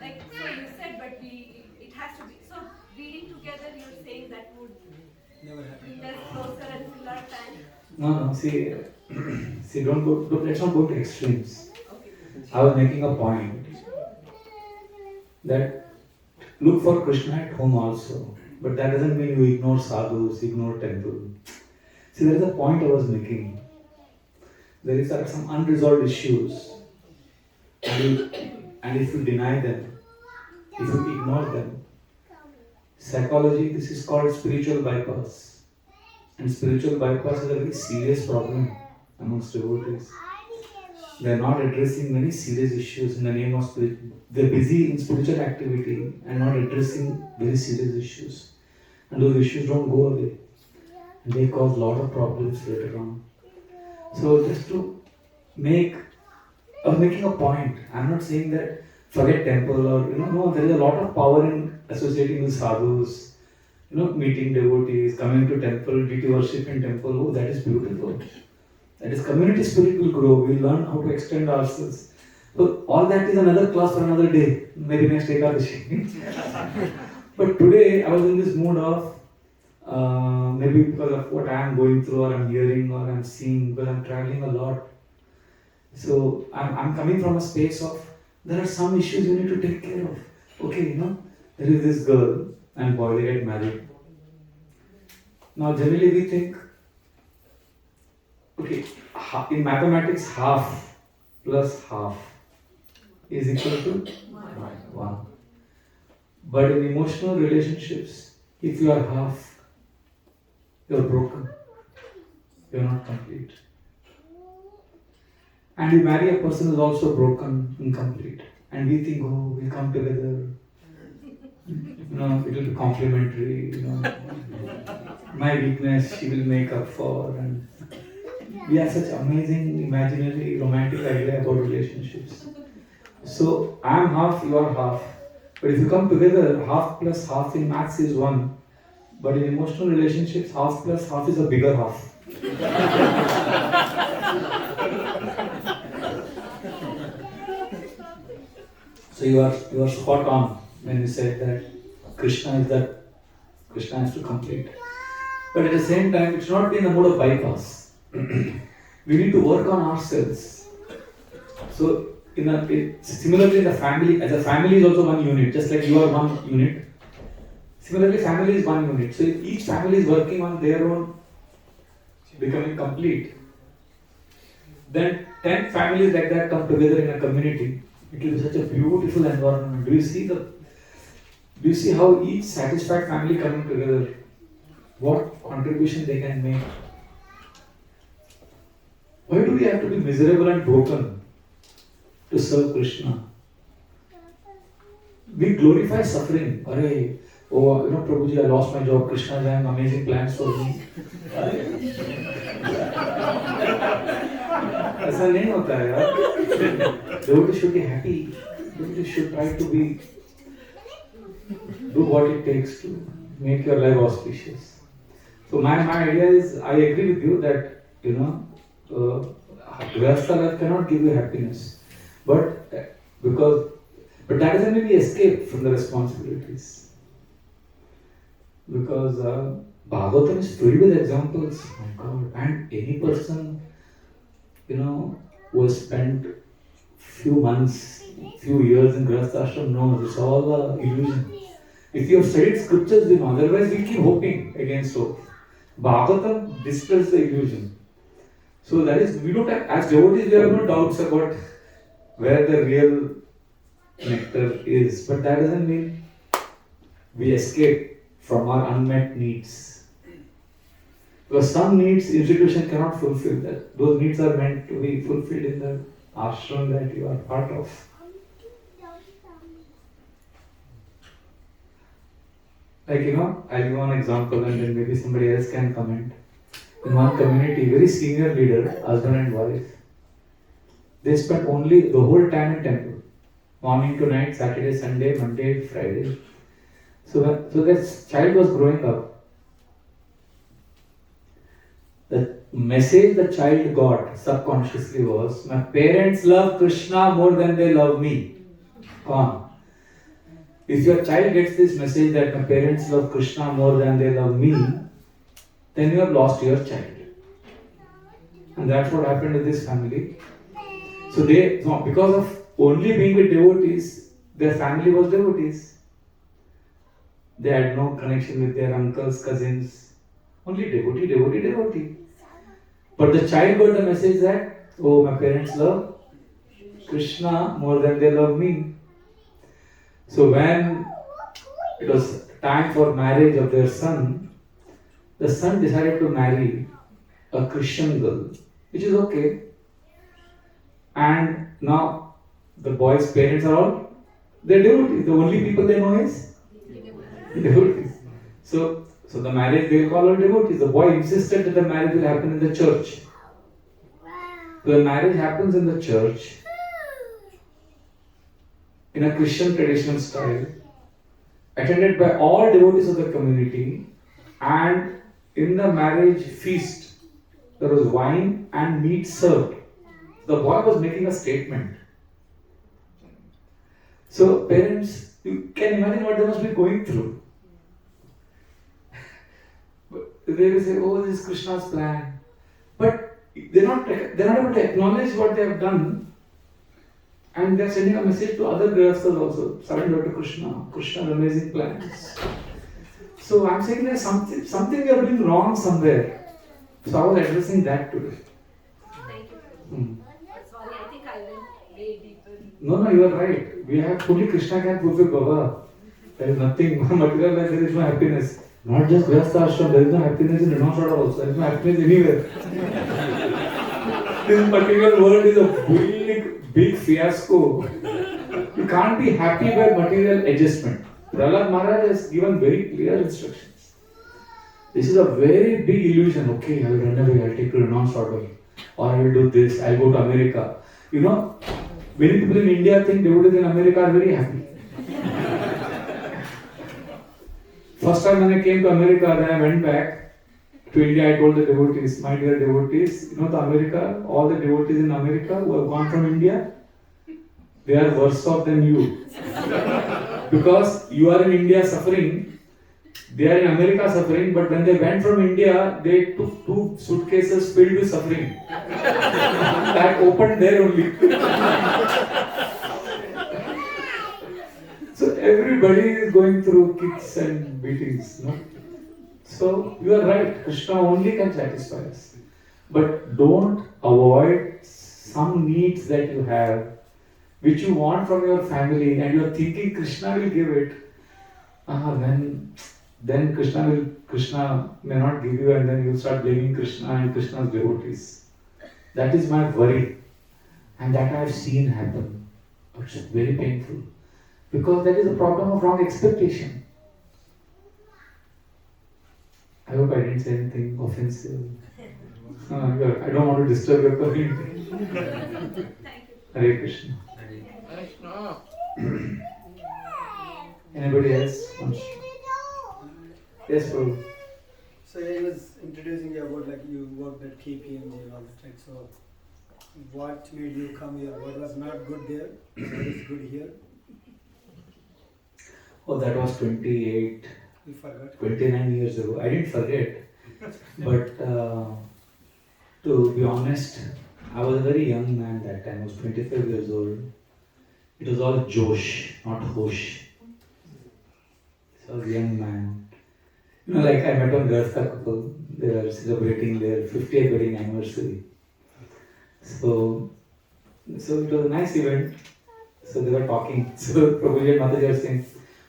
Like, so you said, but it has to be, so reading together, you're saying that would bring us closer and fill our tank? No, see, let's not go to extremes. Okay. I was making a point that look for Krishna at home also, but that doesn't mean you ignore sadhus, ignore temple. See, there is a point I was making. There is some unresolved issues, and if you deny them, if you ignore them, psychology, this is called spiritual bypass. And spiritual bypass is a very serious problem amongst devotees. They are not addressing many serious issues in the name of spirit. They are busy in spiritual activity and not addressing very serious issues. And those issues don't go away. And they cause a lot of problems later on. So just to make, I was making a point. I'm not saying that forget temple or, no, there is a lot of power in associating with sadhus, meeting devotees, coming to temple, deity worship in temple. Oh, that is beautiful. That is community spirit will grow. We'll learn how to extend ourselves. So all that is another class for another day. Maybe next Ekadashi. But today I was in this mood of maybe because of what I am going through or I'm hearing or I'm seeing, because I'm traveling a lot. So I'm coming from a space of there are some issues you need to take care of. Okay, there is this girl and boy, they get married. Now generally we think, okay, in mathematics half plus half is equal to 1. But in emotional relationships, if you are half, you are broken. You are not complete. And you marry a person who is also broken, incomplete. And we think, oh, we'll come together. It will be complementary. My weakness she will make up for. And we have such amazing, imaginary, romantic idea about relationships. So I am half, you are half. But if you come together, half plus half in maths is 1. But in emotional relationships, half plus half is a bigger half. So you are spot on when you said that Krishna has to complete. But at the same time, it should not be in the mode of bypass. We need to work on ourselves. So similarly, the family, as a family is also one unit, just like you are one unit. Similarly, family is one unit. So if each family is working on their own becoming complete, then 10 families like that come together in a community. It will be such a beautiful environment. Do you see how each satisfied family coming together, what contribution they can make? Why do we have to be miserable and broken to serve Krishna? We glorify suffering. Prabhuji, I lost my job. Krishna has amazing plans for me. ऐसा नहीं होता है यार. Devotee should be happy. Devotee should try to do what it takes to make your life auspicious. So my idea is, I agree with you that Grihastha life cannot give you happiness, but that doesn't make you escape from the responsibilities. Because Bhagavatam is filled with examples. My God, and any person who has spent few months, few years in Grihastha ashram knows it's all a illusion. If you have studied scriptures, you know. Otherwise, we keep hoping against hope. Bhagavatam dispels the illusion. So that is, we don't have, as devotees, we have no doubts about where the real nectar is. But that doesn't mean we escape from our unmet needs. Because some needs institution cannot fulfill that. Those needs are meant to be fulfilled in the ashram that you are part of. Like, I'll give one example and then maybe somebody else can comment. In one community, very senior leader, husband and wife, They spent only the whole time in temple. Morning to night, Saturday, Sunday, Monday, Friday. So this child was growing up. The message the child got subconsciously was, my parents love Krishna more than they love me. Come on. If your child gets this message that my parents love Krishna more than they love me, then you have lost your child. And that's what happened with this family. So because of only being with devotees, their family was devotees. They had no connection with their uncles, cousins. Only devotee. But the child got the message that, oh, my parents love Krishna more than they love me. So when it was time for marriage of their son, the son decided to marry a Christian girl, which is okay. And now the boy's parents are all, they're devotees. The only people they know is devotees. So the marriage, they call her devotees. The boy insisted that the marriage will happen in the church. So the marriage happens in the church in a Christian traditional style, attended by all devotees of the community, and in the marriage feast there was wine and meat served. The boy was making a statement. So parents, you can imagine what they must be going through. They will say, oh, this is Krishna's plan. But they're not able to acknowledge what they have done, and they're sending a message to other Grihasthas also. Surrender to Krishna. Krishna's amazing plans. So I'm saying there's something we are doing wrong somewhere. So I was addressing that today. Thank you. Sorry, I think I went way deeper. No, you are right. We have fully Krishna can fulfill Baba. There is nothing material life, there is no happiness. Not just Grihastha ashram, there is no happiness in Renaswara also. There is no happiness anywhere. This material world is a big fiasco. You can't be happy by material adjustment. Prahlad Maharaj has given very clear instructions. This is a very big illusion. Okay, I will run away, I will take to Renaswara, or I will do this, I will go to America. You know, many people in India think devotees in America are very happy. First time when I came to America, then I went back to India, I told the devotees, my dear devotees, you know the America, all the devotees in America who have gone from India, they are worse off than you. Because you are in India suffering, they are in America suffering, but when they went from India, they took 2 suitcases filled with suffering. That opened there only. So everybody is going through kicks and beatings. No? So you are right, Krishna only can satisfy us. But don't avoid some needs that you have, which you want from your family, and you are thinking Krishna will give it. Then Krishna may not give you, and then you start blaming Krishna and Krishna's devotees. That is my worry, and that I have seen happen. It's very painful. Because that is a problem of wrong expectation. I hope I didn't say anything offensive. I don't want to disturb your community. Thank you. Hare Krishna. Anybody else? Yes, Prabhu. So I was introducing you about like you worked at KPMG and all that, right? So what made you come here? What was not good there? What is good here? Oh, that was 28, You forgot. 29 years ago. I didn't forget. But to be honest, I was a very young man that time. I was 25 years old. It was all Josh, not Hosh. So I was a young man. You know, like I met one Grihastha couple. They were celebrating their 50th wedding anniversary. So it was a nice event. So they were talking. So Prabhuji and Mataji were saying,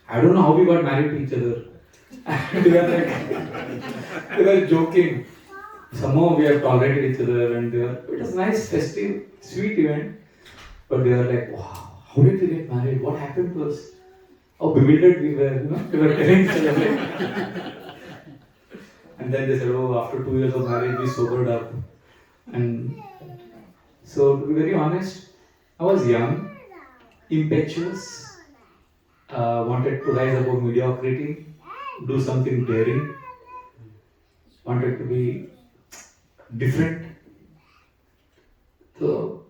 I don't know how we got married to each other. They were joking. Somehow we have tolerated each other, and it was a nice, festive, sweet event. But they were like, wow, how did we get married? What happened to us? How bewildered we were, you know? They were telling each other. And then they said, oh, after 2 years of marriage, we sobered up. And so, to be very honest, I was young, impetuous, wanted to rise above mediocrity, do something daring, wanted to be different. So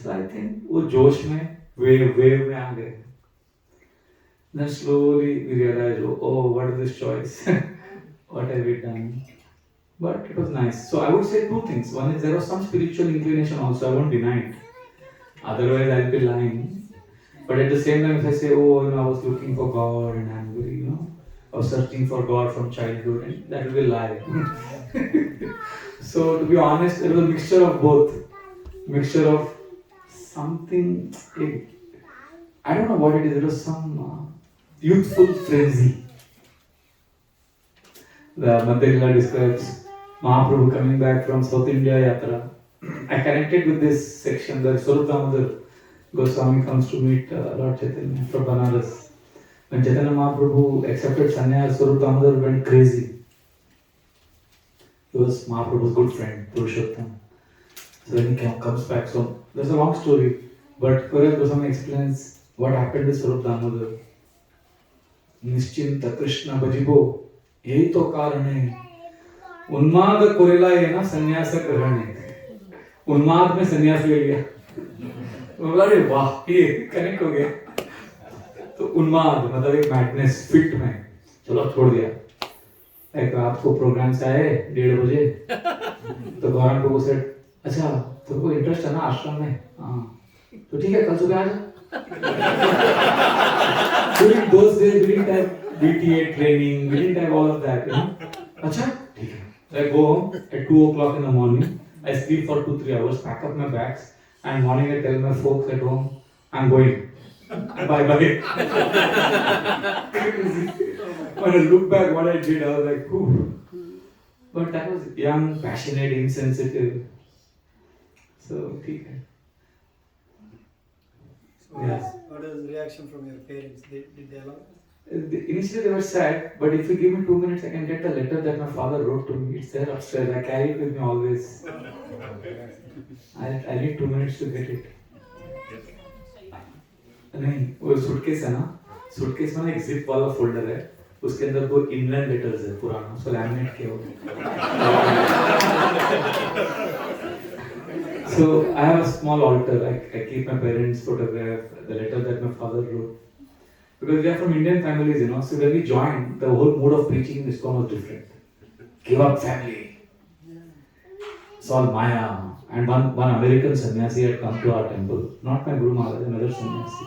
I think वो जोश में wave में आ गए. Then slowly we realized, oh, what is this choice? What have we done? But it was nice. So I would say two things. One is there was some spiritual inclination also, I won't deny it. Otherwise I'll be lying. But at the same time, if I say, oh, I was looking for God and I'm very, I was searching for God from childhood, and that will be a lie. So to be honest, it was a mixture of both. Mixture of something, I don't know what it is, it was some youthful frenzy. The Madhya describes Mahaprabhu coming back from South India Yatra. I connected with this section that Swarup Damodar Goswami comes to meet Lord Chaitanya from Banaras. When Chaitanya Mahaprabhu accepted sannyas, Swarup Damodar went crazy. He was Mahaprabhu's good friend, Purushottam. So when he comes back, so there's a long story, but Swarup Goswami explains what happened to Swarup Damodar. Nischinta Krishna Bhajibo, यही तो कारण है उन्माद कोरेला ये ना संन्यास ग्रहण है उन्माद में संन्यास ले लिया अरे वाह ये कनेक्ट हो गया तो उन्माद मतलब एक मैडनेस फिट में चलो छोड़ दिया एक रात को प्रोग्राम से आए 1:30 बजे तो गौरव प्रभु से अच्छा तुमको इंटरेस्ट है ना आश्रम में हाँ तो ठीक है कल सुबह आ जा during those days we didn't have BTA training, we didn't have all of that, Acha, ठीक है. So I go home at 2 o'clock in the morning. I sleep for 2-3 hours, pack up my bags, and morning I tell my folks at home, I'm going. Bye bye. When I look back, what I did, I was like, whew. But that was young, passionate, insensitive. So, ठीक है. Yes. What was the reaction from your parents? Did they allow it? Initially they were sad, but if you give me 2 minutes, I can get the letter that my father wrote to me. It's there upstairs. I carry it with me always. I need 2 minutes to get it. नहीं वो suitcase है ना suitcase में एक zip वाला folder है उसके अंदर 2 इनलैंड लेटर्स है पुराना उसको लैमिनेट किया हुआ So I have a small altar. I keep my parents' photograph, the letter that my father wrote. Because we are from Indian families, so when we joined, the whole mood of preaching in ISKCON was different. Give up family. It's all Maya. And one American sannyasi had come to our temple, not my Guru Maharaj, another sannyasi.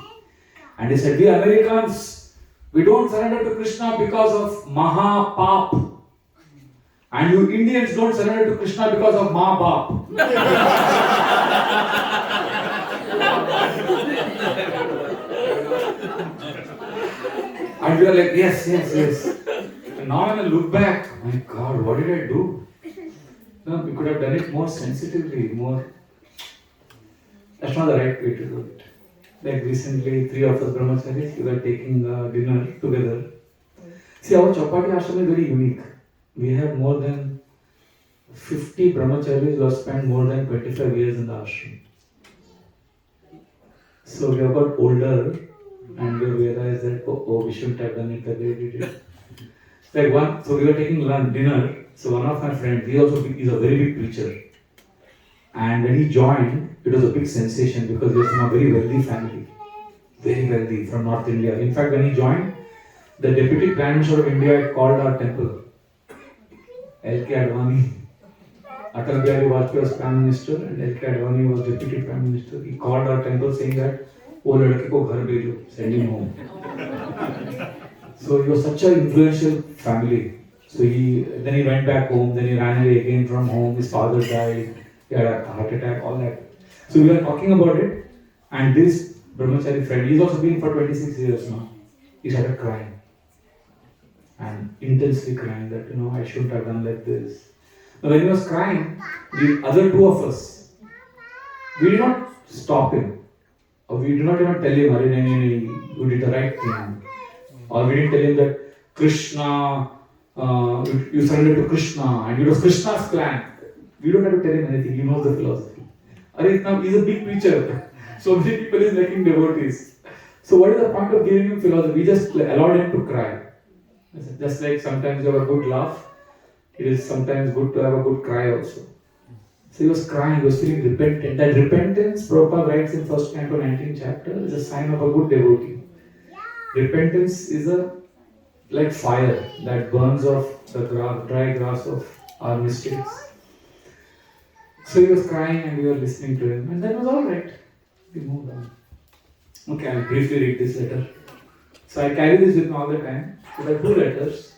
And he said, we Americans, we don't surrender to Krishna because of Mahapap. And you Indians don't surrender to Krishna because of Mahapap. And we are like, yes. And now when I look back, my God, what did I do? No, we could have done it more sensitively, more. That's not the right way to do it. Like recently, 3 of us brahmacharis, we were taking dinner together. See, our Chapati ashram is very unique. We have more than 50 brahmacharis who have spent more than 25 years in the ashram. So we have got older and we realized that, we shouldn't have done it the way we did. So we were taking dinner. So one of my friends, he's a very big preacher. And when he joined, it was a big sensation because he was from a very wealthy family. Very wealthy, from North India. In fact, when he joined, the Deputy Prime Minister of India had called our temple. L.K. Advani. Atal Bihari Vajpayee was Prime Minister and L.K. Advani was Deputy Prime Minister. He called our temple saying that, "Oh, ladke ko ghar bhejo, send him home." So he was such an influential family. So then he went back home, then he ran away again from home, his father died, he had a heart attack, all that. So we were talking about it, and this brahmachari friend, he's also been for 26 years now, he started crying. And intensely crying that, I shouldn't have done like this. Now when he was crying, the other 2 of us, we did not stop him. Or we did not even tell him, you did the right thing. Or we didn't tell him that Krishna, you surrendered to Krishna and it was Krishna's plan. We don't have to tell him anything, he knows the philosophy. He's a big preacher. So many people is making devotees. So what is the point of giving him philosophy? We just allowed him to cry. Just like sometimes you have a good laugh, it is sometimes good to have a good cry also. So he was crying, he was feeling repentant. That repentance, Prabhupada writes in 1st Canto 19th chapter, is a sign of a good devotee. Repentance is like fire that burns off the dry grass of our mistakes. So he was crying and we were listening to him, and that was alright. We moved on. Okay, I'll briefly read this letter. So I carry this with me all the time. So there are 2 letters.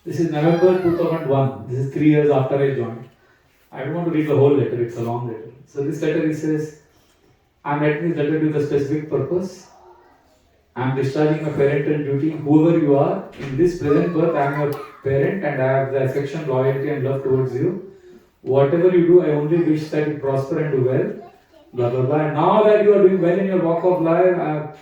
This is November 2001. This is 3 years after I joined. I don't want to read the whole letter, it's a long letter. So this letter he says, I'm writing this letter with a specific purpose. I'm discharging my parental duty. Whoever you are, in this present birth, I am your parent and I have the affection, loyalty and love towards you. Whatever you do, I only wish that you prosper and do well. Blah blah blah. And now that you are doing well in your walk of life,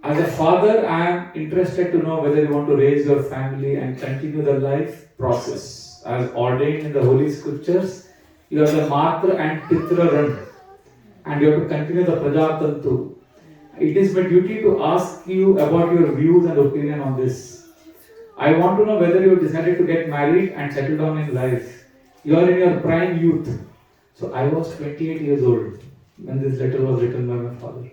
as a father, I am interested to know whether you want to raise your family and continue the life process. As ordained in the Holy Scriptures, you are the Matra and Pitra Ran, and you have to continue the Prajatantu. It is my duty to ask you about your views and opinion on this. I want to know whether you have decided to get married and settle down in life. You are in your prime youth. So I was 28 years old when this letter was written by my father.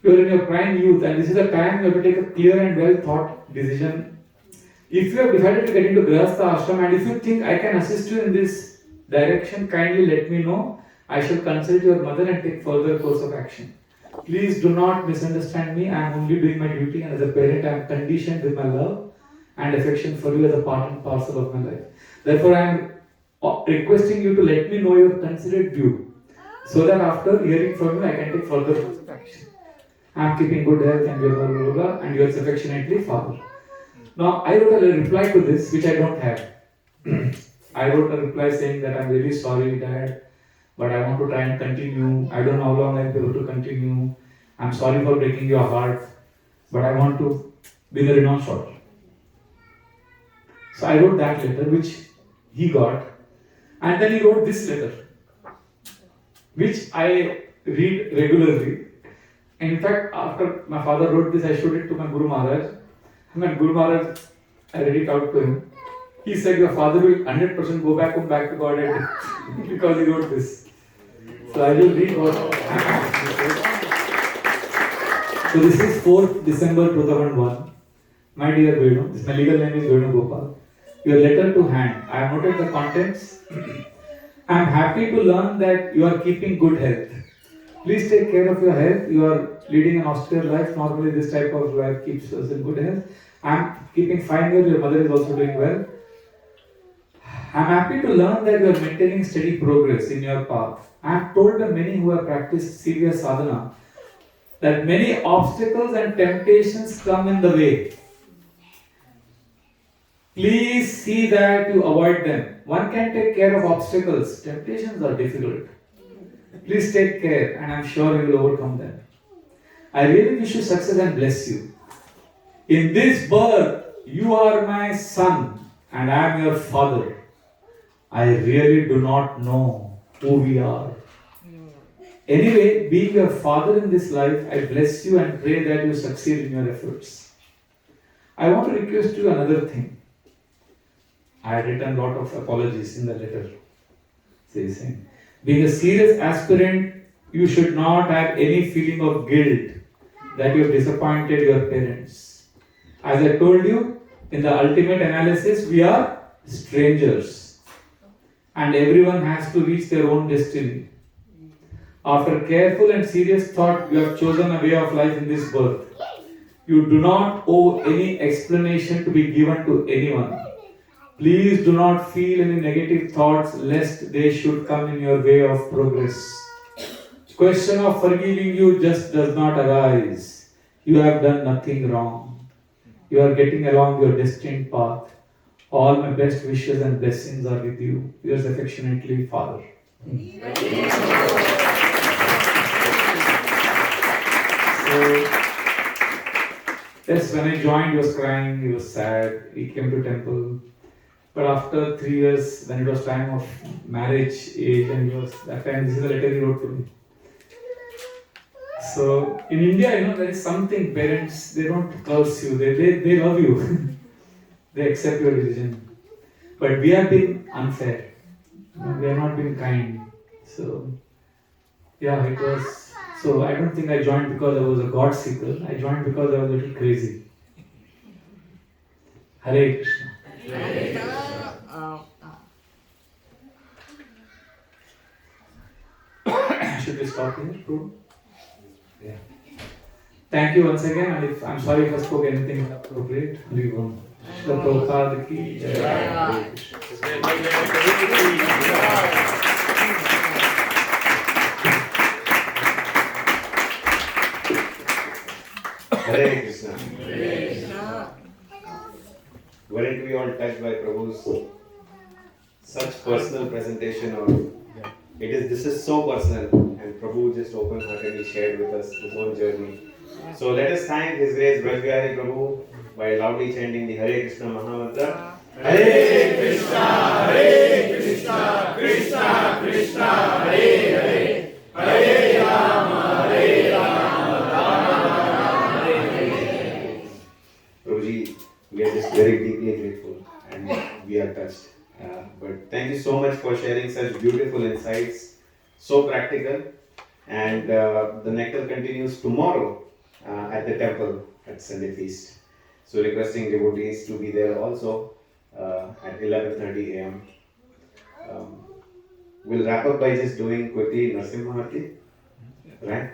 You are in your prime youth, and this is the time you have to take a clear and well thought decision. If you have decided to get into Grihastha ashram and if you think I can assist you in this direction, kindly let me know. I shall consult your mother and take further course of action. Please do not misunderstand me. I am only doing my duty, and as a parent I am conditioned with my love and affection for you as a part and parcel of my life. Therefore I am requesting you to let me know your considered view, so that after hearing from you I can take further course of action. I am keeping good health and blah blah blah, and yours affectionately, Father. Now I wrote a reply to this which I don't have. I wrote a reply saying that I am really sorry, Dad, but I want to try and continue. I don't know how long I'll be able to continue. I'm sorry for breaking your heart, but I want to be the renowned short. So I wrote that letter which he got, and then he wrote this letter which I read regularly. In fact, after my father wrote this, I showed it to my Guru Maharaj. And my Guru Maharaj, I read it out to him. He said, your father will 100% go back to God because he wrote this. So I will read what. So this is 4th December 2001. My dear Venu, my legal name is Venu Gopal. Your letter to hand. I have noted the contents. I am happy to learn that you are keeping good health. Please take care of your health. You are leading an austere life. Normally this type of life keeps us in good health. I am keeping fine health. Your mother is also doing well. I am happy to learn that you are maintaining steady progress in your path. I have told the many who have practiced serious sadhana that many obstacles and temptations come in the way. Please see that you avoid them. One can take care of obstacles. Temptations are difficult. Please take care, and I am sure you will overcome them. I really wish you success and bless you. In this birth, you are my son, and I am your father. I really do not know who we are. Anyway, being your father in this life, I bless you and pray that you succeed in your efforts. I want to request you another thing. I had written a lot of apologies in the letter. Saying, being a serious aspirant, you should not have any feeling of guilt that you have disappointed your parents. As I told you, in the ultimate analysis, we are strangers. And everyone has to reach their own destiny. After careful and serious thought, you have chosen a way of life in this birth. You do not owe any explanation to be given to anyone. Please do not feel any negative thoughts lest they should come in your way of progress. Question of forgiving you just does not arise. You have done nothing wrong. You are getting along your destined path. All my best wishes and blessings are with you. Yours affectionately, Father. So, yes, when I joined, he was crying, he was sad. He came to temple. But after 3 years, when it was time of marriage age, and he was that time, this is the letter he wrote to me. So in India, there is something, parents, they don't curse you, they love you. They accept your religion. But we have been unfair. We have not been kind. So yeah, it was. So I don't think I joined because I was a God seeker. I joined because I was a little crazy. Hare Krishna. Should we stop here, Prabhu? Yeah. Thank you once again, and I'm sorry if I spoke anything inappropriate. Leave on. The Prabhupada ki jai. Hare Krishna. Hare Krishna. Weren't we all touched by Prabhu's such personal presentation of this is so personal, and Prabhu just open-heartedly shared with us his own journey. So let us thank His Grace Bihari Prabhu by loudly chanting the Hare Krishna Mahamantra. Hare Krishna, Krishna Krishna, Hare Hare, Hare Rama, Rama Hare. Prabhuji, we are just very deeply grateful and we are touched. But thank you so much for sharing such beautiful insights, so practical. And the nectar continues tomorrow at the temple at Sunday feast. So requesting devotees to be there also at 11:30 a.m. We'll wrap up by just doing quickly Narsimha Arti, right?